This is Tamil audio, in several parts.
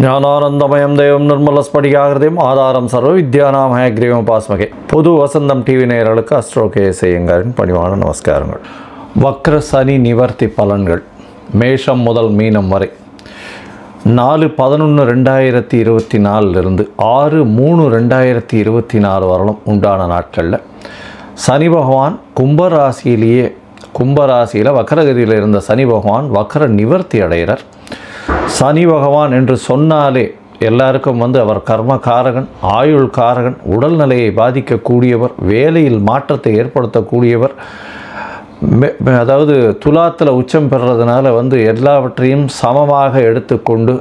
ஞானானந்தமயம் தெய்வம் நிர்மலஸ்படிகாகிருதியும் ஆதாரம் சர்வ வித்யானாம் ஹயக்ரீவம் பாஸ்மகே. புது வசந்தம் டிவி நேயர்களுக்கு அஸ்ட்ரோ கேஎஸ் ஐயங்காரின் பணிவான நமஸ்காரங்கள். வக்ர சனி நிவர்த்தி பலன்கள் மேஷம் முதல் மீனம் வரை 4/11/2024 6/3/2024 வரலும் உண்டான நாட்களில் சனி பகவான் கும்பராசியில் வக்ரகதியில் இருந்த சனி பகவான் வக்ர நிவர்த்தி அடைகிறார். சனி பகவான் என்று சொன்னாலே எல்லாருக்கும் அவர் கர்மகாரகன், ஆயுள் காரகன், உடல்நிலையை பாதிக்கக்கூடியவர், வேலையில் மாற்றத்தை ஏற்படுத்தக்கூடியவர். அதாவது துலாத்தில் உச்சம் பெறுறதுனால எல்லாவற்றையும் சமமாக எடுத்துக்கொண்டு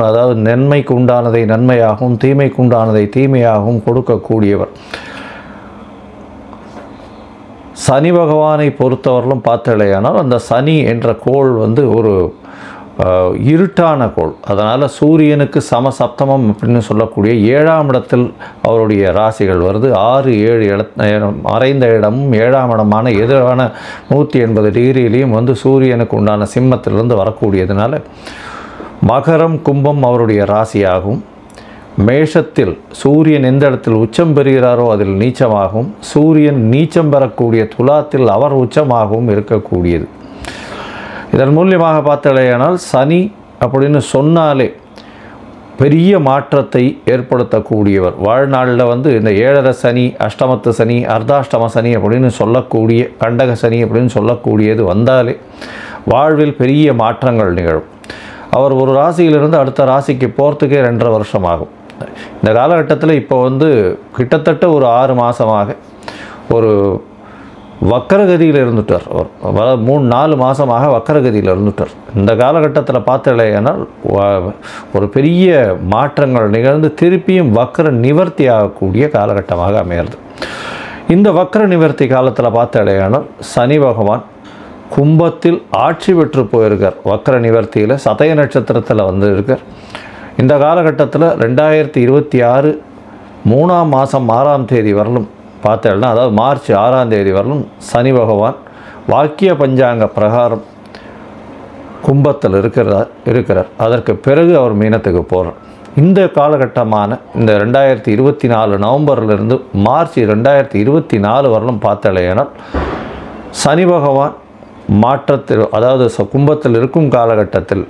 அதாவது நன்மைக்கு உண்டானதை நன்மையாகவும் தீமைக்கு உண்டானதை தீமையாகவும் கொடுக்கக்கூடியவர். சனி பகவானை பொறுத்தவரையிலும் பார்த்தலையானால் அந்த சனி என்ற கோள் ஒரு இருட்டான கோள். அதனால் சூரியனுக்கு சமசப்தமம் அப்படின்னு சொல்லக்கூடிய 7ஆம் இடத்தில் அவருடைய ராசிகள் வருது. 6, 7 மறைந்த இடமும் 7ஆம் இடமான எதிரான 180 டிகிரியிலையும் சூரியனுக்கு உண்டான சிம்மத்திலிருந்து வரக்கூடியதுனால மகரம் கும்பம் அவருடைய ராசியாகவும், மேஷத்தில் சூரியன் எந்த இடத்தில் உச்சம் பெறுகிறாரோ அதில் நீச்சமாகவும், சூரியன் நீச்சம் பெறக்கூடிய துலாத்தில் அவர் உச்சமாகவும் இருக்கக்கூடியது. இதன் மூலியமாக பார்த்தலையானால் சனி அப்படின்னு சொன்னாலே பெரிய மாற்றத்தை ஏற்படுத்தக்கூடியவர். வாழ்நாளில் இந்த 7.5 சனி, அஷ்டமத்து சனி, அர்த்தாஷ்டம சனி அப்படின்னு சொல்லக்கூடிய கண்டக சனி அப்படின்னு சொல்லக்கூடியது வந்தாலே வாழ்வில் பெரிய மாற்றங்கள் நிகழும். அவர் ஒரு ராசியிலிருந்து அடுத்த ராசிக்கு போகிறதுக்கே 2.5 வருஷம் ஆகும். இந்த காலகட்டத்தில் இப்போ கிட்டத்தட்ட ஒரு 6 மாதமாக ஒரு வக்கரகதியில் இருந்துட்டார். அவர் 3-4 மாதமாக வக்கரகதியில் இருந்துட்டார். இந்த காலகட்டத்தில் பார்த்தலையானால் ஒரு பெரிய மாற்றங்கள் நிகழ்ந்து திருப்பியும் வக்கர நிவர்த்தி ஆகக்கூடிய காலகட்டமாக அமைகிறது. இந்த வக்கர நிவர்த்தி காலத்தில் பார்த்தலையானால் சனி பகவான் கும்பத்தில் ஆட்சி பெற்று போயிருக்கார். வக்கர நிவர்த்தியில் சதய நட்சத்திரத்தில் இருக்கார். இந்த காலகட்டத்தில் 2026 3ஆம் மாதம் 6ஆம் தேதி வரலும் பார்த்தேன்னா, அதாவது மார்ச் 6ஆம் தேதி வரலும் சனி பகவான் வாக்கிய பஞ்சாங்க பிரகாரம் கும்பத்தில் இருக்கிறார். அதற்கு பிறகு அவர் மீனத்துக்கு போகிறார். இந்த காலகட்டமான இந்த 2024 நவம்பரிலிருந்து மார்ச் 2024 வரலும் பார்த்தலையானால் சனி பகவான் மாற்றத்தில், அதாவது கும்பத்தில் இருக்கும் காலகட்டத்தில்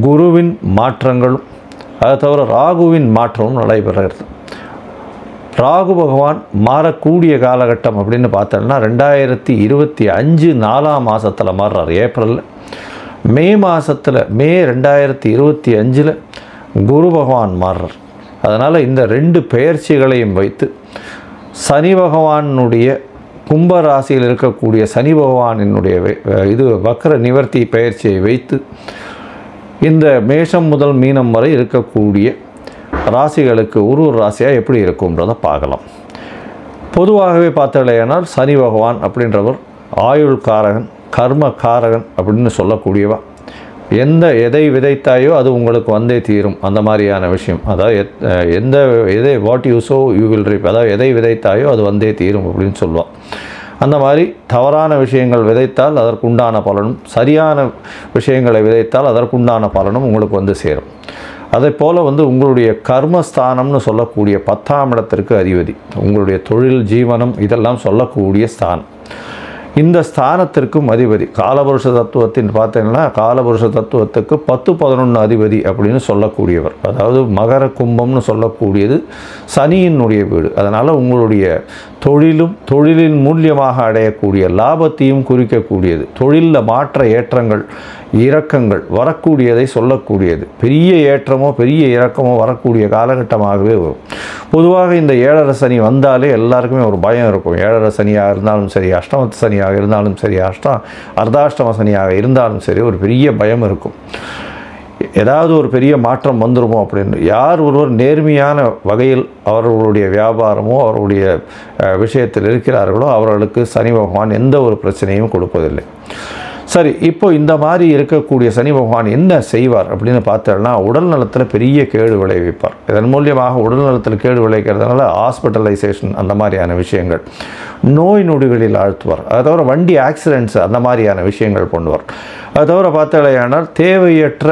குருவின் மாற்றங்களும் அதை தவிர ராகுவின் மாற்றமும் நடைபெறுகிறது. ராகு பகவான் மாறக்கூடிய காலகட்டம் அப்படின்னு பார்த்தோம்னா 2025 4ஆம் மாதத்தில் மாறுறார். ஏப்ரலில். மே மாதத்தில் மே 2025 குரு பகவான் மாறுறார். அதனால் இந்த 2 பெயர்ச்சிகளையும் வைத்து சனி பகவானுடைய கும்பராசியில் இருக்கக்கூடிய சனி பகவானினுடைய வக்ர நிவர்த்தி பெயர்ச்சியை வைத்து இந்த மேஷம் முதல் மீனம் வரை இருக்கக்கூடிய ராசிகளுக்கு ஒரு ராசியாக எப்படி இருக்கும்ன்றதை பார்க்கலாம். பொதுவாகவே பார்த்தலையானால் சனி பகவான் அப்படின்றவர் ஆயுள் காரகன், கர்ம காரகன் அப்படின்னு சொல்லக்கூடியவா. எதை விதைத்தாயோ அது உங்களுக்கு வந்தே தீரும், அந்த மாதிரியான விஷயம். அதாவது what you so you will ரீப், அதாவது எதை விதைத்தாயோ அது வந்தே தீரும் அப்படின்னு சொல்லுவாள். அந்த மாதிரி தவறான விஷயங்கள் விதைத்தால் அதற்குண்டான பலனும், சரியான விஷயங்களை விதைத்தால் அதற்குண்டான பலனும் உங்களுக்கு சேரும். அதே போல் உங்களுடைய கர்மஸ்தானம்னு சொல்லக்கூடிய 10ஆம் இடத்திற்கு அதிபதி, உங்களுடைய தொழில், ஜீவனம் இதெல்லாம் சொல்லக்கூடிய ஸ்தானம். இந்த ஸ்தானத்திற்கும் அதிபதி காலபுருஷ தத்துவத்தின் பார்த்தீங்கன்னா காலபுருஷ தத்துவத்துக்கு 10-11 அதிபதி அப்படின்னு சொல்லக்கூடியவர். அதாவது மகர கும்பம்னு சொல்லக்கூடியது சனியினுடைய வீடு. அதனால் உங்களுடைய தொழிலின் மூலியமாக அடையக்கூடிய லாபத்தையும் குறிக்கக்கூடியது. தொழிலில் மாற்ற ஏற்றங்கள் இறக்கங்கள் வரக்கூடியதை சொல்லக்கூடியது. பெரிய ஏற்றமோ பெரிய இறக்கமோ வரக்கூடிய காலகட்டமாகவே வரும். பொதுவாக இந்த 7.5 சனி வந்தாலே எல்லாருக்குமே ஒரு பயம் இருக்கும். 7.5 சனியாக இருந்தாலும் சரி, அஷ்டமத்து சனியாக இருந்தாலும் சரி, அர்த்தாஷ்டம சனியாக இருந்தாலும் சரி, ஒரு பெரிய பயம் இருக்கும். ஏதாவது ஒரு பெரிய மாற்றம் வந்துருமோ அப்படின்னு. யார் ஒருவர் நேர்மையான வகையில் அவர்களுடைய வியாபாரமோ அவருடைய விஷயத்தில் இருக்கிறார்களோ அவர்களுக்கு சனி பகவான் எந்த ஒரு பிரச்சனையும் கொடுப்பதில்லை. சரி, இப்போ இந்த மாதிரி இருக்கக்கூடிய சனி பகவான் என்ன செய்வார் அப்படின்னு பார்த்தோம்னா உடல் நலத்தில் பெரிய கேடு விளைவிப்பார். இதன் மூலியமாக உடல் நலத்தில் கேடு விளைவிக்கிறதுனால ஹாஸ்பிட்டலைசேஷன் அந்த மாதிரியான விஷயங்கள், நோய் நொடிகளில் ஆழ்த்துவார். அதை தவிர வண்டி ஆக்சிடென்ட்ஸ் அந்த மாதிரியான விஷயங்கள் பண்ணுவார். அது தவிர பார்த்தாலேயானால் தேவையற்ற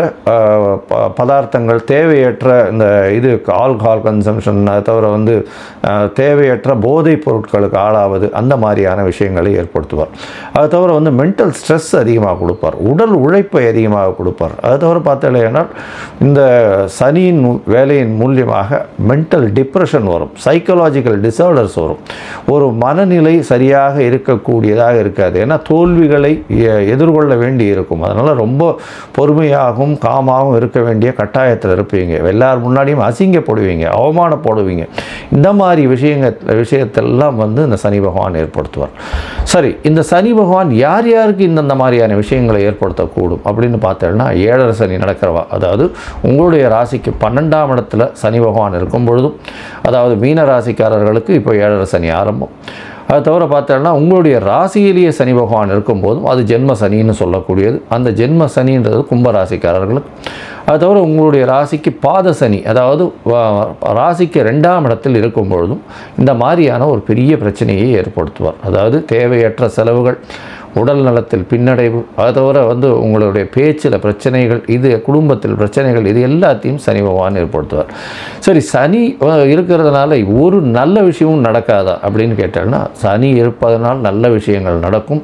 பதார்த்தங்கள், தேவையற்ற இந்த இது ஆல்கஹால் கன்சம்ஷன், அது தவிர வந்து தேவையற்ற போதைப் பொருட்களுக்கு ஆளாவது, அந்த மாதிரியான விஷயங்களை ஏற்படுத்துவார். அது தவிர வந்து மென்டல் ஸ்ட்ரெஸ் அதிகமாக கொடுப்பார், உடல் உழைப்பை அதிகமாக கொடுப்பார். அது தவிர பார்த்தாலேயானால் இந்த சனியின் வேலையின் மூலியமாக மென்டல் டிப்ரெஷன் வரும், சைக்கலாஜிக்கல் டிசார்டர்ஸ் வரும், ஒரு மனநிலை சரியாக இருக்கக்கூடியதாக இருக்காது. ஏன்னா தோல்விகளை எதிர்கொள்ள வேண்டி இருக்கும். அதனால் ரொம்ப பொறுமையாகவும் காமாகவும் இருக்க வேண்டிய கட்டாயத்தில் இருப்பீங்க. எல்லார் முன்னாடியும் அசிங்கப்படுவீங்க, அவமானப்படுவீங்க. இந்த மாதிரி விஷயத்தெல்லாம் வந்து இந்த சனி பகவான் ஏற்படுத்துவார். சரி, இந்த சனி பகவான் யார் யாருக்கு இந்த மாதிரியான விஷயங்களை ஏற்படுத்தக்கூடும் அப்படின்னு பார்த்தோம்னா, 7 சனி நடக்கிறவா, அதாவது உங்களுடைய ராசிக்கு 12ஆம் இடத்துல சனி பகவான் இருக்கும் பொழுதும், அதாவது மீன ராசிக்காரர்களுக்கு இப்போ 7 சனி ஆரம்பம். அது தவிர பார்த்தோம்னா உங்களுடைய ராசியிலேயே சனி பகவான் இருக்கும்போதும் அது ஜென்ம சனின்னு சொல்லக்கூடியது. அந்த ஜென்ம சனின்றது கும்பராசிக்காரர்களுக்கு. அது தவிர உங்களுடைய ராசிக்கு பாத சனி, அதாவது ராசிக்கு 2ஆம் இடத்தில் இருக்கும் பொழுதும் இந்த மாதிரியான ஒரு பெரிய பிரச்சனையை ஏற்படுத்துவார். அதாவது தேவையற்ற செலவுகள், உடல் நலத்தில் பின்னடைவு, அது தவிர வந்து உங்களுடைய பேச்சில் பிரச்சனைகள், இது குடும்பத்தில் பிரச்சனைகள், இது எல்லாத்தையும் சனி பகவான் ஏற்படுத்துவார். சரி, சனி இருக்கிறதுனால ஒரு நல்ல விஷயமும் நடக்காதா அப்படின்னு கேட்டால்னா, சனி இருப்பதனால் நல்ல விஷயங்கள் நடக்கும்.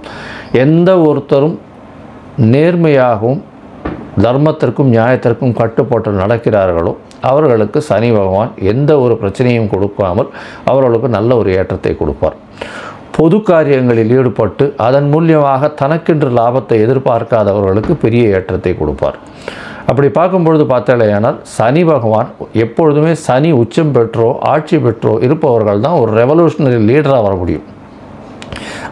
எந்த ஒருத்தரும் நேர்மையாகவும் தர்மத்திற்கும் நியாயத்திற்கும் கட்டுப்பட்டு நடக்கிறார்களோ அவர்களுக்கு சனி பகவான் எந்த ஒரு பிரச்சனையும் கொடுக்காமல் அவர்களுக்கு நல்ல ஒரு ஏற்றத்தை கொடுப்பார். பொது காரியங்களில் ஈடுபட்டு அதன் மூலியமாக தனக்கென்று லாபத்தை எதிர்பார்க்காதவர்களுக்கு பெரிய ஏற்றத்தை கொடுப்பார். அப்படி பார்க்கும்பொழுது பார்த்தாலேயானால் சனி பகவான் எப்பொழுதுமே சனி உச்சம் பெற்றோ ஆட்சி பெற்றோ இருப்பவர்கள் தான் ஒரு ரெவல்யூஷனரி லீடராக வர முடியும்.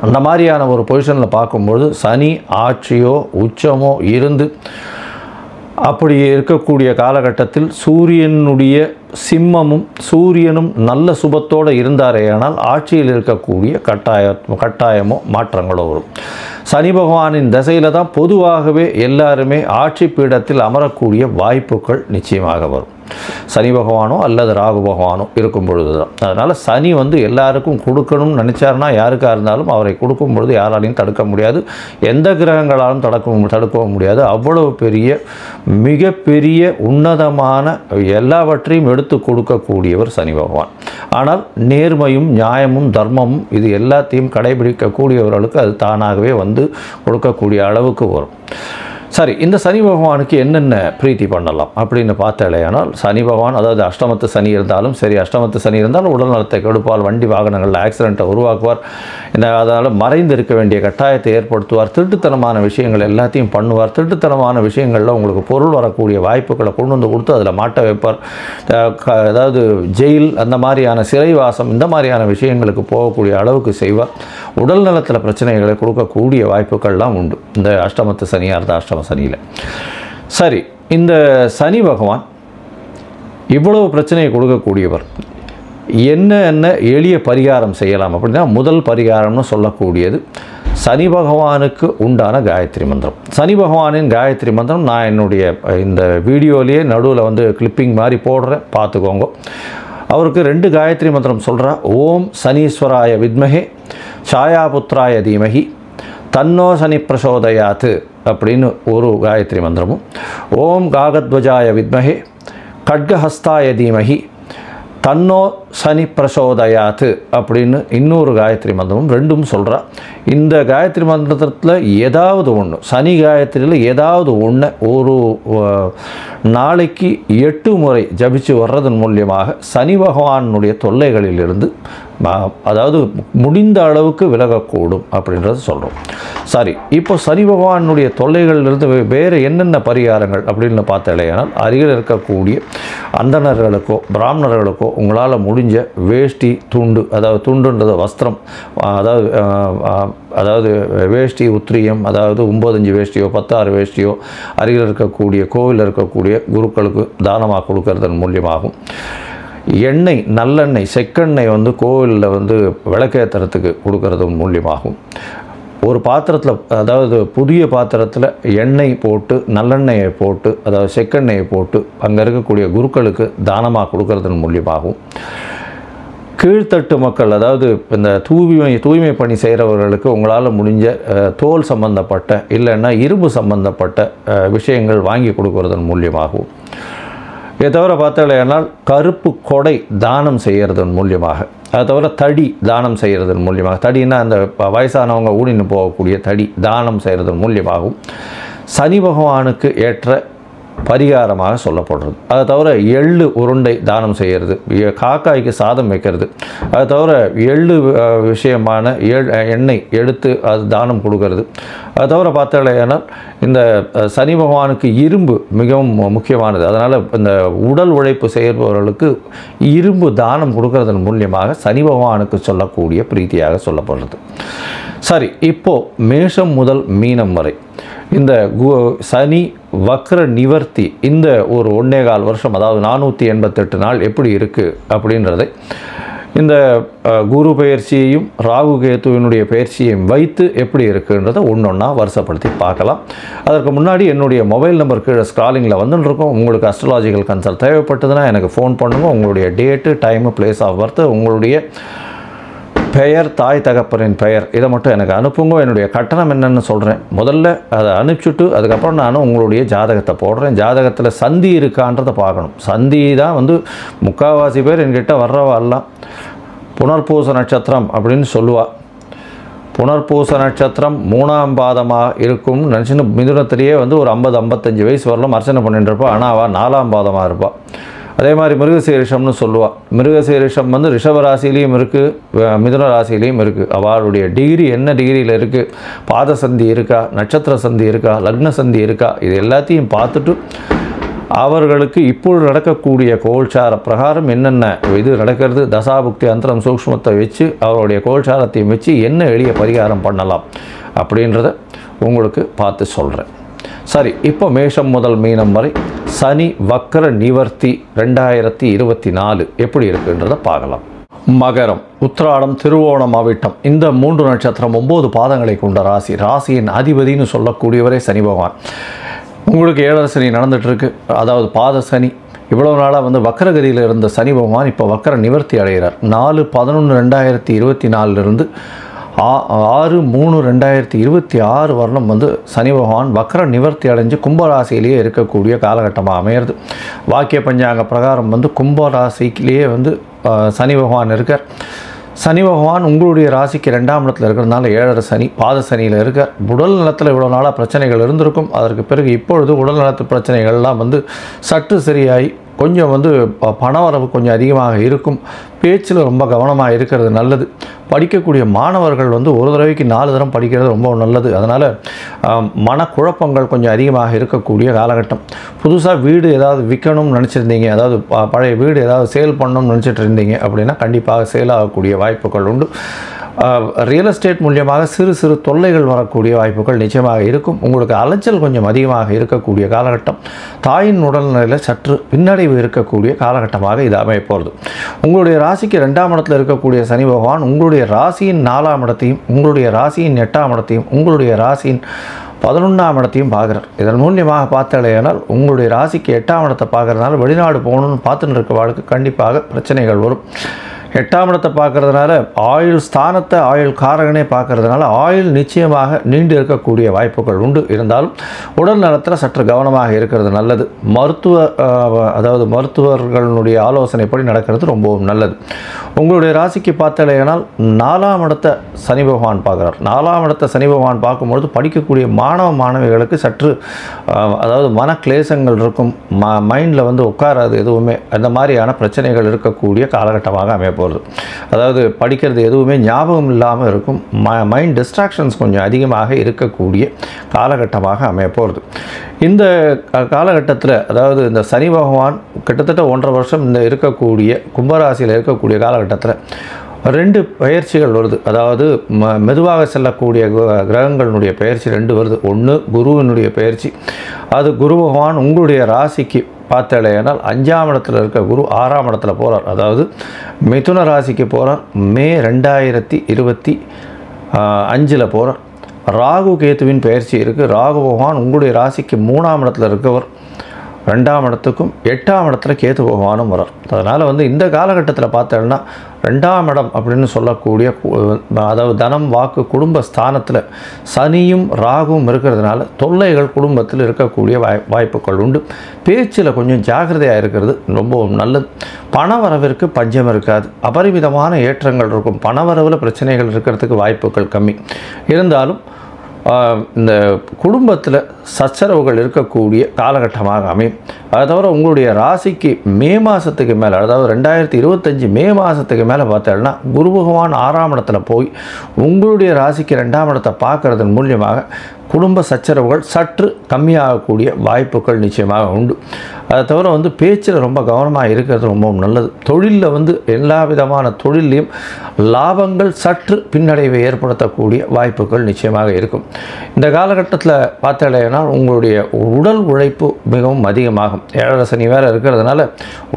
அந்த மாதிரியான ஒரு பொசிஷனில் பார்க்கும்பொழுது சனி ஆட்சியோ உச்சமோ இருந்து அப்படி இருக்கக்கூடிய காலகட்டத்தில் சூரியனுடைய சிம்மமும் சூரியனும் நல்ல சுபத்தோடு இருந்தாரேயானால் ஆட்சியில் இருக்கக்கூடிய கட்டாயமோ மாற்றங்களோ வரும். சனி பகவானின் திசையில் தான் பொதுவாகவே எல்லாருமே ஆட்சி பீடத்தில் அமரக்கூடிய வாய்ப்புகள் நிச்சயமாக வரும். சனி பகவானோ அல்லது ராகு பகவானோ இருக்கும் பொழுது தான். அதனால் சனி வந்து எல்லாருக்கும் கொடுக்கணும்னு நினச்சாருன்னா யாருக்காக இருந்தாலும் அவரை கொடுக்கும் பொழுது யாராலையும் தடுக்க முடியாது, எந்த கிரகங்களாலும் தடுக்கவும் முடியாது. அவ்வளவு பெரிய மிகப்பெரிய உன்னதமான எல்லாவற்றையும் எடுத்து கொடுக்கக்கூடியவர் சனி பகவான். ஆனால் நேர்மையும் நியாயமும் தர்மமும் இது எல்லாத்தையும் கடைபிடிக்கக்கூடியவர்களுக்கு அது தானாகவே வந்து கொடுக்கக்கூடிய அளவுக்கு வரும். சரி, இந்த சனி பகவானுக்கு என்னென்ன பிரீத்தி பண்ணலாம் அப்படின்னு பார்த்தாலேயானால், சனி பகவான் அதாவது அஷ்டமத்து சனி இருந்தாலும் சரி, அஷ்டமத்து சனி இருந்தாலும் உடல் நலத்தை கெடுப்பால், வண்டி வாகனங்களில் ஆக்சிடெண்ட்டை உருவாக்குவார். அதனால் மறைந்து இருக்க வேண்டிய கட்டாயத்தை ஏற்படுத்துவார். திருட்டுத்தனமான விஷயங்கள் எல்லாத்தையும் பண்ணுவார். திருட்டுத்தனமான விஷயங்களில் உங்களுக்கு பொருள் வரக்கூடிய வாய்ப்புகளை கொண்டு வந்து கொடுத்து அதில் மாட்ட வைப்பார். அதாவது ஜெயில், அந்த மாதிரியான சிறைவாசம், இந்த மாதிரியான விஷயங்களுக்கு போகக்கூடிய அளவுக்கு செய்வார். உடல் நலத்தில் பிரச்சனைகளை கொடுக்கக்கூடிய வாய்ப்புகள்லாம் உண்டு இந்த அஷ்டமத்து சனியாக இருந்தால் அஷ்டம சனியில். சரி, இந்த சனி பகவான் இவ்வளவு பிரச்சனையை கொடுக்கக்கூடியவர். என்ன எளிய பரிகாரம் செய்யலாம் அப்படின்னா, முதல் பரிகாரம்னு சொல்லக்கூடியது சனி பகவானுக்கு உண்டான காயத்ரி மந்திரம். சனி பகவானின் காயத்ரி மந்திரம் நான் என்னுடைய இந்த வீடியோலேயே நடுவில் வந்து கிளிப்பிங் மாதிரி போடுறேன், பார்த்துக்கோங்க. அவருக்கு 2 காயத்ரி மந்திரம் சொல்கிறா. ஓம் சனீஸ்வராய வித்மஹே சாயாபுத்ராய தீமஹி தன்னோ சனி பிரசோதயாத்து அப்படின்னு ஒரு காயத்ரி மந்திரமும், ஓம் காகத்வஜாய வித்மஹே கட்கஹஸ்தாய தீமஹி தன்னோ சனி பிரசோதயாத்து அப்படின்னு இன்னொரு காயத்ரி மந்திரமும் 2ம் சொல்கிறா. இந்த காயத்ரி மந்திரத்தில் ஏதாவது ஒன்று, சனி காயத்ரியில் ஏதாவது ஒன்று ஒரு நாளைக்கு 8 முறை ஜபிச்சு வர்றதன் மூலியமாக சனி பகவானுடைய தொல்லைகளிலிருந்து அதாவது முடிந்த அளவுக்கு விலகக்கூடும் அப்படின்றது சொல்கிறோம். சரி, இப்போ சனி பகவானுடைய தொல்லைகளிலிருந்து வேறு என்னென்ன பரிகாரங்கள் அப்படின்னு பார்த்தாலேயானால், அருகில் இருக்கக்கூடிய அந்தணர்களுக்கோ பிராமணர்களுக்கோ உங்களால் முடிஞ்ச வேஷ்டி துண்டு, அதாவது துண்டுன்றது வஸ்திரம், அதாவது வேஷ்டி உத்திரியம், அதாவது 9 வேஷ்டியோ 16 வேஷ்டியோ அருகில் இருக்கக்கூடிய கோவிலில் இருக்கக்கூடிய குருக்களுக்கு தானமாக கொடுக்கறதன் மூலியமாகும். எண்ணெய், நல்லெண்ணெய், செக்கெண்ணெய் வந்து கோவிலில் வந்து விளக்கேற்றுறதுக்கு கொடுக்கறது மூலியமாகும். ஒரு பாத்திரத்தில், அதாவது புதிய பாத்திரத்தில் எண்ணெய் போட்டு நல்லெண்ணெயை போட்டு, அதாவது செக்கெண்ணெயை போட்டு அங்கே இருக்கக்கூடிய குருக்களுக்கு தானமாக கொடுக்கறதன் மூலியமாகும். கீழ்த்தட்டு மக்கள், அதாவது இந்த தூய்மை பணி செய்கிறவர்களுக்கு உங்களால் முடிஞ்ச தோல் சம்பந்தப்பட்ட இல்லைன்னா இரும்பு சம்பந்தப்பட்ட விஷயங்கள் வாங்கி கொடுக்கறதன் மூலியமாகவும், இதை தவிர பார்த்தாலேனால் கருப்பு கொடை தானம் செய்கிறதன் மூலியமாக, அதை தவிர தடி தானம் செய்கிறதன் மூலியமாக, தடின்னா அந்த வயசானவங்க ஊனின்னு போகக்கூடிய தடி தானம் செய்கிறதன் மூலியமாகவும் சனி பகவானுக்கு ஏற்ற பரிகாரமாக சொல்லப்படுறது. அதை தவிர எள்ளு உருண்டை தானம் செய்கிறது, காக்காய்க்கு சாதம் வைக்கிறது, அதை தவிர எள்ளு விஷயமான எண்ணெய் எடுத்து அது தானம் கொடுக்கறது. அதை தவிர பார்த்தாலேனால் இந்த சனி பகவானுக்கு இரும்பு மிகவும் முக்கியமானது. அதனால் இந்த உடல் உழைப்பு செய்பவர்களுக்கு இரும்பு தானம் கொடுக்கறதன் மூலியமாக சனி பகவானுக்கு சொல்லக்கூடிய பிரீத்தியாக சொல்லப்படுறது. சரி, இப்போது மேஷம் முதல் மீனம் வரை இந்த சனி வக்ர நிவர்த்தி இந்த ஒரு 1.25 வருஷம், அதாவது 488 நாள் எப்படி இருக்குது அப்படின்றதை இந்த குரு பெயர்ச்சியையும் ராகு கேத்துவினுடைய பெயர்ச்சியையும் வைத்து எப்படி இருக்குன்றதை ஒன்றொன்னா வருஷப்படுத்தி பார்க்கலாம். அதற்கு முன்னாடி என்னுடைய மொபைல் நம்பர் கீழே ஸ்க்ராலிங்கில் வந்துட்டுருக்கோம். உங்களுக்கு அஸ்ட்ராலாஜிக்கல் கன்சல்ட் தேவைப்பட்டதுன்னா எனக்கு ஃபோன் பண்ணுங்கள். உங்களுடைய date, time, place of birth, உங்களுடைய பெயர், தாய் தகப்பனின் பெயர், இதை மட்டும் எனக்கு அனுப்புங்க. என்னுடைய கட்டணம் என்னென்னு சொல்கிறேன். முதல்ல அதை அனுப்பிச்சுட்டு அதுக்கப்புறம் நான் உங்களுடைய ஜாதகத்தை போடுறேன். ஜாதகத்தில் சந்தி இருக்கான்றதை பார்க்கணும். சந்தி தான் முக்கால்வாசி பேர் என்கிட்ட வர்றவாலாம் புனர்பூச நட்சத்திரம் அப்படின்னு சொல்லுவாள். புனர்பூச நட்சத்திரம் 3ஆம் பாதமாக இருக்கும்னு நினச்சின்னு மிதுனத்திலேயே ஒரு 50-55 வயசு வரலாம் அர்ச்சனை பண்ணிட்டு இருப்பாள். ஆனால் அவள் 4ஆம் பாதமாக இருப்பாள். அதே மாதிரி மிருகசீரிஷம்னு சொல்லுவாள். மிருகசீரிஷம் ரிஷப ராசிலையும் இருக்குது, மிதுன ராசிலையும் இருக்குது. அவளுடைய டிகிரி என்ன டிகிரியில் இருக்குது, பாத சந்தி இருக்கா, நட்சத்திர சந்தி இருக்கா, லக்ன சந்தி இருக்கா, இது எல்லாத்தையும் பார்த்துட்டு அவர்களுக்கு இப்பொழுது நடக்கக்கூடிய கோல்சார பிரகாரம் என்னென்ன இது நடக்கிறது, தசாபுக்தி அந்தரம் சூக்ஷ்மத்தை வச்சு அவருடைய கோல்சாரத்தையும் வச்சு என்ன எளிய பரிகாரம் பண்ணலாம் அப்படின்றத உங்களுக்கு பார்த்து சொல்கிறேன். சரி, இப்போ மேஷம் முதல் மீனம் வரை சனி வக்ர நிவர்த்தி 2024 எப்படி இருக்குன்றதை பார்க்கலாம். மகரம், உத்திராடம், திருவோணம், அவிட்டம் இந்த 3 நட்சத்திரம் 9 பாதங்களை கொண்ட ராசி. ராசியின் அதிபதினு சொல்லக்கூடியவரே சனி பகவான். உங்களுக்கு 7 சனி நடந்துகிட்ருக்கு, அதாவது பாத சனி. இவ்வளோ நாளாக வக்ரகதியில் இருந்த சனி பகவான் இப்போ வக்ர நிவர்த்தி அடைகிறார். 4/11/2024 6/3/2026 வருடம் சனி பகவான் வக்ர நிவர்த்தி அடைஞ்சு கும்பராசியிலேயே இருக்கக்கூடிய காலகட்டமாக அமையிறது. வாக்கிய பஞ்சாங்க பிரகாரம் கும்பராசிக்கிலேயே சனி பகவான் இருக்கார். சனி பகவான் உங்களுடைய ராசிக்கு 2ஆம் இடத்துல இருக்கிறதுனால 7 சனி பாத சனியில் இருக்கார். உடல் நலத்தில் இவ்வளோ நாளாக பிரச்சனைகள் இருந்திருக்கும். அதற்கு பிறகு இப்பொழுது உடல் நலத்து பிரச்சனைகள்லாம் சற்று சரியாகி கொஞ்சம் பணவரவு கொஞ்சம் அதிகமாக இருக்கும். பேச்சில் ரொம்ப கவனமாக இருக்கிறது நல்லது. படிக்கக்கூடிய மாணவர்கள் ஒரு தடவைக்கு 4 தரம் படிக்கிறது ரொம்ப நல்லது. அதனால் மனக்குழப்பங்கள் கொஞ்சம் அதிகமாக இருக்கக்கூடிய காலகட்டம். புதுசாக வீடு ஏதாவது விற்கணும்னு நினச்சிருந்தீங்க, அதாவது பழைய வீடு ஏதாவது சேல் பண்ணணும்னு நினச்சிட்டு இருந்தீங்க அப்படின்னா கண்டிப்பாக சேல் ஆகக்கூடிய வாய்ப்புகள் உண்டு. ரியல் எஸ்டேட் மூலியமாக சிறு சிறு தொல்லைகள் வரக்கூடிய வாய்ப்புகள் நிச்சயமாக இருக்கும். உங்களுக்கு அலைச்சல் கொஞ்சம் அதிகமாக இருக்கக்கூடிய காலகட்டம். தாயின் உடல்நிலையில் சற்று பின்னடைவு இருக்கக்கூடிய காலகட்டமாக இது அமையப்போகிறது. உங்களுடைய ராசிக்கு 2ஆம் இடத்தில் இருக்கக்கூடிய சனி பகவான் உங்களுடைய ராசியின் 4ஆம் இடத்தையும், உங்களுடைய ராசியின் 8ஆம் இடத்தையும், உங்களுடைய ராசியின் 11ஆம் இடத்தையும் பார்க்குறார். இதன் மூலியமாக பார்த்தாலேனால் உங்களுடைய ராசிக்கு 8ஆம் இடத்தை பார்க்குறதுனால வெளிநாடு போகணும்னு பார்த்துன்னு இருக்கவாளுக்கு கண்டிப்பாக பிரச்சனைகள் வரும். 8ஆம் இடத்தை பார்க்கறதுனால ஆயுள் ஸ்தானத்தை ஆயுள் காரகனே பார்க்கறதுனால ஆயுள் நிச்சயமாக நீண்டு இருக்கக்கூடிய வாய்ப்புகள் உண்டு. இருந்தாலும் உடல் நலத்தில் சற்று கவனமாக இருக்கிறது நல்லது. மருத்துவர்களுடைய ஆலோசனைப்படி நடக்கிறது ரொம்பவும் நல்லது. உங்களுடைய ராசிக்கு பார்த்தாலேனால் 4ஆம் இடத்தை சனி பகவான் பார்க்குறார். 4ஆம் இடத்தை சனி பகவான் பார்க்கும்பொழுது படிக்கக்கூடிய மாணவிகளுக்கு சற்று அதாவது மனக்லேசங்கள் இருக்கும். மைண்டில் உட்காராது எதுவுமே, அந்த மாதிரியான பிரச்சனைகள் இருக்கக்கூடிய காலகட்டமாக அமையப்போகுது. அதாவது படிக்கிறது எதுவுமே ஞாபகம் இல்லாமல் இருக்கும். மைண்ட் டிஸ்ட்ராக்ஷன்ஸ் கொஞ்சம் அதிகமாக இருக்கக்கூடிய காலகட்டமாக அமையப்போகிறது. இந்த காலகட்டத்தில் அதாவது இந்த சனி பகவான் கிட்டத்தட்ட 1.5 வருஷம் இந்த இருக்கக்கூடிய கும்பராசியில் இருக்கக்கூடிய காலகட்டத்தில் 2 பயிற்சிகள் வருது. அதாவது மெதுவாக செல்லக்கூடிய கிரகங்களுடைய பயிற்சி 2 வருது. ஒன்று குருவினுடைய பயிற்சி. அது குரு பகவான் உங்களுடைய ராசிக்கு பார்த்தாலேனால் 5ஆம் இடத்துல இருக்க குரு 6ஆம் இடத்துல போகிறார். அதாவது மிதுன ராசிக்கு போகிறார். மே 2025 போகிறார். ராகு கேத்துவின் பயிற்சி இருக்குது. ராகு பகவான் உங்களுடைய ராசிக்கு 3ஆம் இடத்துல இருக்கவர். 2ஆம் இடத்துக்கும் 8ஆம் இடத்துல கேது பகவானும் வரார். அதனால் வந்து இந்த காலகட்டத்தில் பார்த்தோம்னா 2ஆம் இடம் அப்படின்னு சொல்லக்கூடிய அதாவது தனம் வாக்கு குடும்ப ஸ்தானத்தில் சனியும் ராகுவும் இருக்கிறதுனால தொல்லைகள் குடும்பத்தில் இருக்கக்கூடிய வாய்ப்புகள் உண்டு. பேச்சில் கொஞ்சம் ஜாக்கிரதையாக இருக்கிறது ரொம்ப நல்லது. பணவரவிற்கு பஞ்சம் இருக்காது, அபரிமிதமான ஏற்றங்கள் இருக்கும். பணவரவில் பிரச்சனைகள் இருக்கிறதுக்கு வாய்ப்புகள் கம்மி இருந்தாலும் இந்த குடும்பத்தில் சச்சரவுகள் இருக்கக்கூடிய காலகட்டமாக அமையும். அதை தவிர உங்களுடைய ராசிக்கு மே மாதத்துக்கு மேலே, அதாவது 2025 மே மாதத்துக்கு மேலே பார்த்தோம்னா குரு பகவான் 6ஆம் இடத்துல போய் உங்களுடைய ராசிக்கு 2ஆம் இடத்தை பார்க்கறதன் மூலியமாக குடும்ப சச்சரவுகள் சற்று கம்மியாகக்கூடிய வாய்ப்புகள் நிச்சயமாக உண்டு. அதை தவிர வந்து பேச்சில் ரொம்ப கவனமாக இருக்கிறது ரொம்பவும் நல்லது. தொழிலில் வந்து எல்லா விதமான தொழிலையும் லாபங்கள் சற்று பின்னடைவை ஏற்படுத்தக்கூடிய வாய்ப்புகள் நிச்சயமாக இருக்கும். இந்த காலகட்டத்தில் பார்த்தீங்கன்னா உங்களுடைய உடல் உழைப்பு மிகவும் அதிகமாகும். 7.5 சனி வேறு இருக்கிறதுனால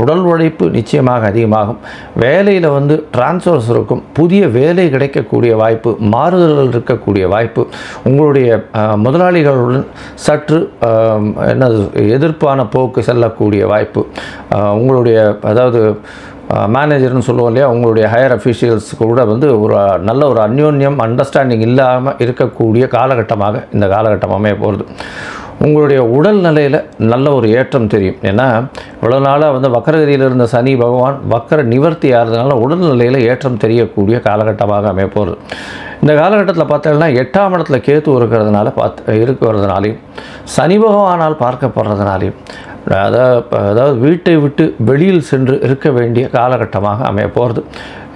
உடல் உழைப்பு நிச்சயமாக அதிகமாகும். வேலையில் வந்து டிரான்ஸ்ஃபர்ஸ் இருக்கும், புதிய வேலை கிடைக்கக்கூடிய வாய்ப்பு, மாறுதல்கள் இருக்கக்கூடிய வாய்ப்பு, உங்களுடைய முதலாளிகளுடன் சற்று என்னது எதிர்ப்பான போக்கு செல்லக்கூடிய வாய்ப்பு, உங்களுடைய அதாவது மேனேஜர்னு சொல்லுவோம் இல்லையா, உங்களுடைய ஹையர் அஃபீஷியல்ஸ் கூட வந்து ஒரு நல்ல ஒரு அந்யோன்யம் அண்டர்ஸ்டாண்டிங் இல்லாமல் இருக்கக்கூடிய காலகட்டமாக இந்த காலகட்டம் அமைய போகிறது. உங்களுடைய உடல் நிலையில் நல்ல ஒரு ஏற்றம் தெரியும். ஏன்னா இவ்வளோ நாளாக வந்து வக்கரகதியில் இருந்த சனி பகவான் வக்கர நிவர்த்தி ஆகிறதுனால உடல்நிலையில் ஏற்றம் தெரியக்கூடிய காலகட்டமாக அமைய போகிறது. இந்த காலகட்டத்தில் பார்த்தீங்கன்னா 8ஆம் இடத்துல கேது இருக்கிறதுனாலையும் சனி பகவானால் பார்க்கப்படுறதுனாலையும் அதாவது வீட்டை விட்டு வெளியில் சென்று இருக்க வேண்டிய காலகட்டமாக அமைய போகிறது.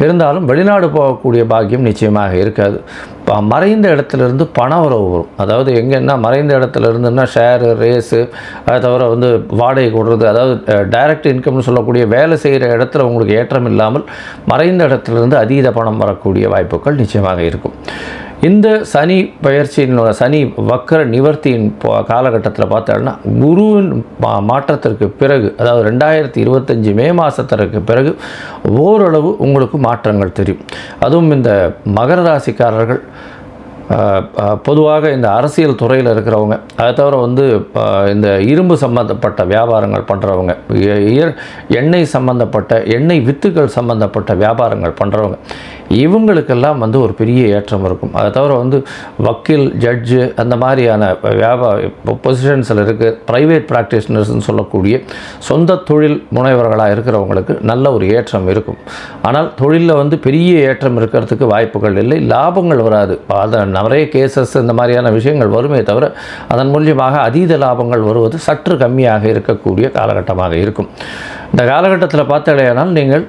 இருந்தாலும் வெளிநாடு போகக்கூடிய பாக்கியம் நிச்சயமாக இருக்காது. மறைந்த இடத்துலேருந்து பண வரவு வரும். அதாவது எங்கன்னா மறைந்த இடத்துல இருந்துன்னா ஷேரு ரேஸு, அதை தவிர வந்து வாடகை கொடுறது, அதாவது டைரக்ட் இன்கம்னு சொல்லக்கூடிய வேலை செய்கிற இடத்துல உங்களுக்கு ஏற்றம் இல்லாமல் மறைந்த இடத்துலேருந்து அதீத பணம் வரக்கூடிய வாய்ப்புகள் நிச்சயமாக இருக்கும். இந்த சனி பயிற்சியின் சனி வக்கர நிவர்த்தியின் காலகட்டத்தில் பார்த்தோம்னா குருவின் மாற்றத்திற்கு பிறகு, அதாவது 2025 மே மாதத்திற்கு பிறகு ஓரளவு உங்களுக்கு மாற்றங்கள் தெரியும். அதுவும் இந்த மகர ராசிக்காரர்கள் பொதுவாக இந்த அரசியல் துறையில் இருக்கிறவங்க, அதை தவிர வந்து இந்த இரும்பு சம்பந்தப்பட்ட வியாபாரங்கள் பண்ணுறவங்க, எண்ணெய் சம்பந்தப்பட்ட எண்ணெய் வித்துக்கள் சம்பந்தப்பட்ட வியாபாரங்கள் பண்ணுறவங்க, இவங்களுக்கெல்லாம் வந்து ஒரு பெரிய ஏற்றம் இருக்கும். அதை தவிர வந்து வக்கீல், ஜட்ஜு அந்த மாதிரியான பொசிஷன்ஸில் இருக்குது ப்ரைவேட் ப்ராக்டிஷனர்ஸ்னு சொல்லக்கூடிய சொந்த தொழில் முனைவர்களாக இருக்கிறவங்களுக்கு நல்ல ஒரு ஏற்றம் இருக்கும். ஆனால் தொழிலில் வந்து பெரிய ஏற்றம் இருக்கிறதுக்கு வாய்ப்புகள் இல்லை, லாபங்கள் வராது. அதை நிறைய கேசஸ் இந்த மாதிரியான விஷயங்கள் வருமே தவிர அதன் மூலியமாக அதீத லாபங்கள் வருவது சற்று கம்மியாக இருக்கக்கூடிய காலகட்டமாக இருக்கும். இந்த காலகட்டத்தில் பார்த்தீங்கன்னா நீங்கள்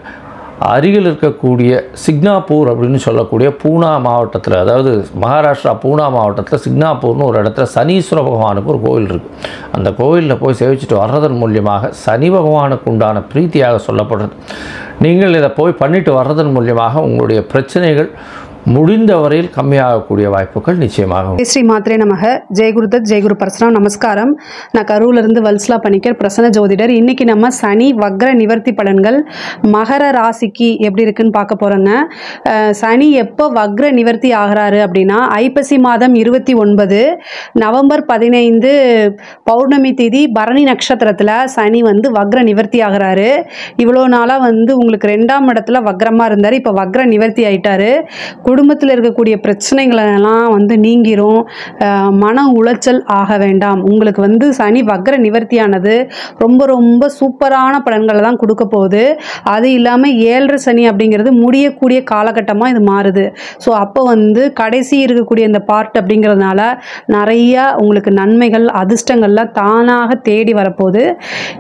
அருகில் இருக்கக்கூடிய சிக்னாப்பூர் அப்படின்னு சொல்லக்கூடிய பூனா மாவட்டத்தில், அதாவது மகாராஷ்டிரா பூனா மாவட்டத்தில் சிக்னாப்பூர்னு ஒரு இடத்துல சனீஸ்வர பகவானுக்கு ஒரு கோவில் இருக்குது. அந்த கோவிலில் போய் சேவிச்சுட்டு வர்றதன் மூலியமாக சனி பகவானுக்கு உண்டான பிரீத்தியாக சொல்லப்படுறது. நீங்கள் இதை போய் பண்ணிட்டு வர்றதன் மூலியமாக உங்களுடைய பிரச்சனைகள் முடிந்த வரையில் கம்மியாகக்கூடிய வாய்ப்புகள் நிச்சயமாகும். ஸ்ரீ மாத்ரே நமக. ஜெயகுருதத் ஜெயகுரு பரசுராம். நமஸ்காரம். நான் கரூர்லேருந்து வல்சலா பணிக்கர், பிரசன்ன ஜோதிடர். இன்றைக்கி நம்ம சனி வக்ர நிவர்த்தி பலன்கள் மகர ராசிக்கு எப்படி இருக்குன்னு பார்க்க போகிறோங்க. சனி எப்போ வக்ர நிவர்த்தி ஆகிறாரு அப்படின்னா ஐப்பசி மாதம் 29 நவம்பர் 15 பௌர்ணமி தேதி பரணி நட்சத்திரத்தில் சனி வந்து வக்ர நிவர்த்தி ஆகிறாரு. இவ்வளோ நாளாக வந்து உங்களுக்கு 2ஆம் இடத்துல வக்ரமாக இருந்தார், இப்போ வக்ர நிவர்த்தி ஆகிட்டாரு. குடும்பத்தில் இருக்கக்கூடிய பிரச்சனைகளெல்லாம் வந்து நீங்கிரும். மன உளைச்சல் ஆக வேண்டாம். உங்களுக்கு வந்து சனி வக்ர நிவர்த்தியானது ரொம்ப ரொம்ப சூப்பரான பலன்களை தான் கொடுக்க போகுது. அது இல்லாமல் 7.5 சனி அப்படிங்கிறது முடியக்கூடிய காலகட்டமாக இது மாறுது. ஸோ அப்போ வந்து கடைசி இருக்கக்கூடிய இந்த பார்ட் அப்படிங்கிறதுனால நிறையா உங்களுக்கு நன்மைகள் அதிர்ஷ்டங்கள்லாம் தானாக தேடி வரப்போகுது.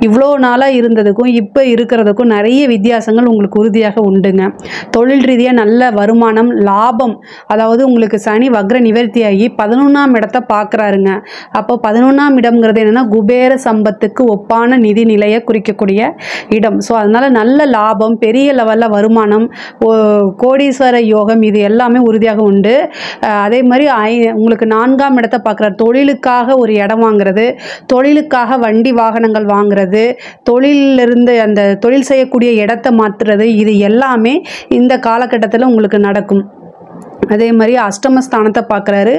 இவ்வளோ நாளாக இருந்ததுக்கும் இப்போ இருக்கிறதுக்கும் நிறைய வித்தியாசங்கள் உங்களுக்கு உறுதியாக உண்டுங்க. தொழில் ரீதியாக நல்ல வருமானம், லாபம், அதாவது உங்களுக்கு சனி வக்ர நிவர்த்தியாகி 11ஆம் இடத்தை பார்க்குறாருங்க. அப்போ 11ஆம் இடம்ங்கிறது என்னென்னா குபேர சம்பத்துக்கு ஒப்பான நிதி நிலையை குறிக்கக்கூடிய இடம். ஸோ அதனால் நல்ல லாபம், பெரிய லெவலில் வருமானம், கோடீஸ்வர யோகம், இது எல்லாமே உறுதியாக உண்டு. அதே மாதிரி உங்களுக்கு 4ஆம் இடத்தை பார்க்குறாரு. தொழிலுக்காக ஒரு இடம் வாங்குறது, தொழிலுக்காக வண்டி வாகனங்கள் வாங்குறது, தொழிலிருந்து அந்த தொழில் செய்யக்கூடிய இடத்தை மாற்றுறது, இது எல்லாமே இந்த காலகட்டத்தில் உங்களுக்கு நடக்கும். அதே மாதிரி அஷ்டமஸ்தானத்தை பார்க்குறாரு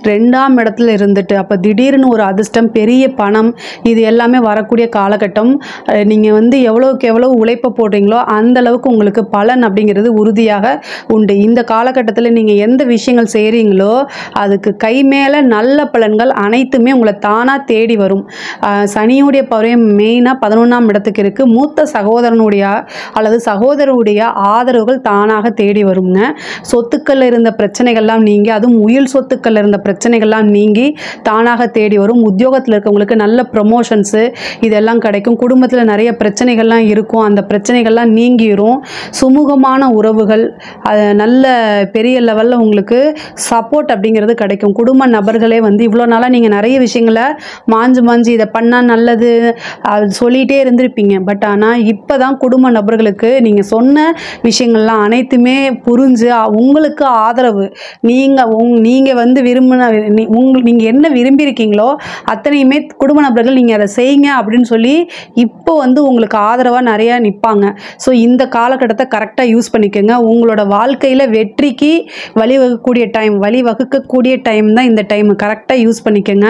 2ஆம் இடத்துல இருந்துட்டு. அப்போ திடீர்னு ஒரு அதிர்ஷ்டம், பெரிய பணம், இது எல்லாமே வரக்கூடிய காலகட்டம். நீங்கள் வந்து எவ்வளோக்கு எவ்வளோ உழைப்பை போடுறீங்களோ அந்த அளவுக்கு உங்களுக்கு பலன் அப்படிங்கிறது உறுதியாக உண்டு. இந்த காலகட்டத்தில் நீங்கள் எந்த விஷயங்கள் செய்கிறீங்களோ அதுக்கு கை மேலே நல்ல பலன்கள் அனைத்துமே உங்களை தானாக தேடி வரும். சனியுடைய பவரையும் மெயினாக 11ஆம் இடத்துக்கு இருக்குது. மூத்த சகோதரனுடைய அல்லது சகோதரருடைய ஆதரவுகள் தானாக தேடி வருங்க. சொத்துக்களில் இருந்த பிரச்சனைகள்லாம் நீங்கி, அதுவும் உயில் சொத்துக்கள் இருந்த பிரச்சனைகள்லாம் நீங்கி தானாக தேடி வரும். உத்தியோகத்தில் இருக்கவங்களுக்கு நல்ல ப்ரமோஷன்ஸு இதெல்லாம் கிடைக்கும். குடும்பத்தில் நிறைய பிரச்சனைகள்லாம் இருக்கும், அந்த பிரச்சனைகள்லாம் நீங்கிரும். சுமூகமான உறவுகள், நல்ல பெரிய லெவலில் உங்களுக்கு சப்போர்ட் அப்படிங்கிறது கிடைக்கும். குடும்ப நபர்களே வந்து இவ்வளோ நாளாக நீங்கள் நிறைய விஷயங்களை மாஞ்சு இதை பண்ணால் நல்லது அது சொல்லிகிட்டே இருந்திருப்பீங்க. பட் ஆனால் இப்போ தான் குடும்ப நபர்களுக்கு நீங்கள் சொன்ன விஷயங்கள்லாம் அனைத்துமே புரிஞ்சு உங்களுக்கு ஆதரவு, நீங்கள் வந்து நீங்கள் என்ன விரும்பியிருக்கீங்களோ அத்தனையுமே குடும்ப நபர்கள் நீங்கள் அதை செய்யுங்க அப்படின்னு சொல்லி இப்போ வந்து உங்களுக்கு ஆதரவாக நிறையா நிற்பாங்க. ஸோ இந்த காலகட்டத்தை கரெக்டாக யூஸ் பண்ணிக்கோங்க. உங்களோட வாழ்க்கையில் வெற்றிக்கு வழிவகுக்கக்கூடிய டைம் தான் இந்த டைம். கரெக்டாக யூஸ் பண்ணிக்கோங்க.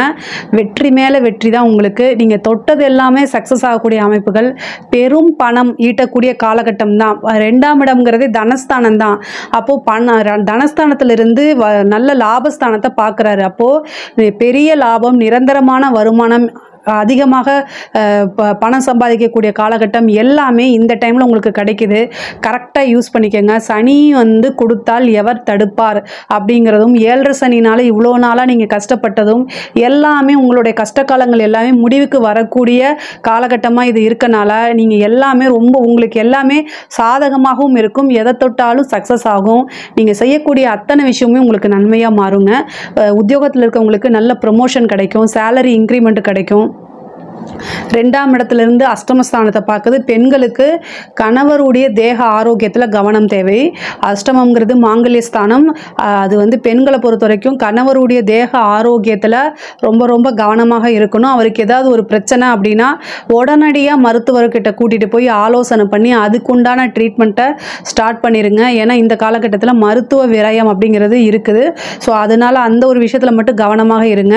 வெற்றி மேலே வெற்றி தான் உங்களுக்கு. நீங்கள் தொட்டது எல்லாமே சக்ஸஸ் ஆகக்கூடிய அமைப்புகள், பெரும் பணம் ஈட்டக்கூடிய காலகட்டம் தான். 2ஆம் இடம்ங்கிறது தனஸ்தானம் தான். அப்போது தனஸ்தானத்திலிருந்து நல்ல லாபஸ்தானத்தை பார்க்குறாரு. அப்போது பெரிய லாபம், நிரந்தரமான வருமானம், அதிகமாக பணம் சம்பாதிக்கக்கூடிய காலகட்டம் எல்லாமே இந்த டைமில் உங்களுக்கு கிடைக்குது. கரெக்டாக யூஸ் பண்ணிக்கோங்க. சனி வந்து கொடுத்தால் எவர் தடுப்பார் அப்படிங்கிறதும், 7.5 சனினால் இவ்வளோ நாளாக நீங்கள் கஷ்டப்பட்டதும் எல்லாமே உங்களுடைய கஷ்டகாலங்கள் எல்லாமே முடிவுக்கு வரக்கூடிய காலகட்டமாக இது இருக்கனால நீங்கள் எல்லாமே உங்களுக்கு எல்லாமே சாதகமாகவும் இருக்கும். எதை தொட்டாலும் சக்ஸஸ் ஆகும். நீங்கள் செய்யக்கூடிய அத்தனை விஷயமே உங்களுக்கு நன்மையாக மாறுங்க. உத்தியோகத்தில் இருக்கவங்களுக்கு நல்ல ப்ரமோஷன் கிடைக்கும், சேலரி இன்க்ரிமெண்ட் கிடைக்கும். 2ஆம் இடத்துலேருந்து அஷ்டமஸ்தானத்தை பார்க்குது. பெண்களுக்கு கணவருடைய தேக ஆரோக்கியத்தில் கவனம் தேவை. அஷ்டமங்கிறது மாங்கல்யஸ்தானம். அது வந்து பெண்களை பொறுத்த வரைக்கும் கணவருடைய தேக ஆரோக்கியத்தில் ரொம்ப ரொம்ப கவனமாக இருக்கணும். அவருக்கு ஏதாவது ஒரு பிரச்சனை அப்படின்னா உடனடியாக மருத்துவர்கிட்ட கூட்டிகிட்டு போய் ஆலோசனை பண்ணி அதுக்குண்டான ட்ரீட்மெண்ட்டை ஸ்டார்ட் பண்ணிடுங்க. ஏன்னா இந்த காலகட்டத்தில் மருத்துவ விரயம் அப்படிங்கிறது இருக்குது. ஸோ அதனால் அந்த ஒரு விஷயத்தில் மட்டும் கவனமாக இருங்க.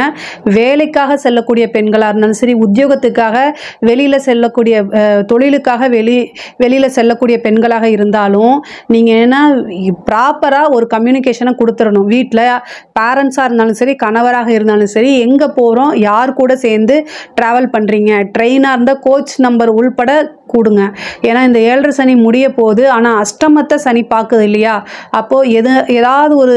வேலைக்காக செல்லக்கூடிய பெண்களாக இருந்தாலும் சரி, உத்தியோகத்துக்காக வெளியில் செல்லக்கூடிய தொழிலுக்காக வெளியில் செல்லக்கூடிய பெண்களாக இருந்தாலும் நீங்கள் என்ன ப்ராப்பராக ஒரு கம்யூனிகேஷனை கொடுத்துடணும். வீட்டில் பேரண்ட்ஸாக இருந்தாலும் சரி, கணவராக இருந்தாலும் சரி, எங்கே போகிறோம், யார் கூட சேர்ந்து ட்ராவல் பண்ணுறீங்க, ட்ரெயினாக இருந்தால் கோச் நம்பர் உள்பட கூடுங்க. ஏன்னா இந்த 7.5 சனி முடிய போகுது. ஆனால் அஷ்டமத்தை சனி பார்க்குது இல்லையா, அப்போது ஏதாவது ஒரு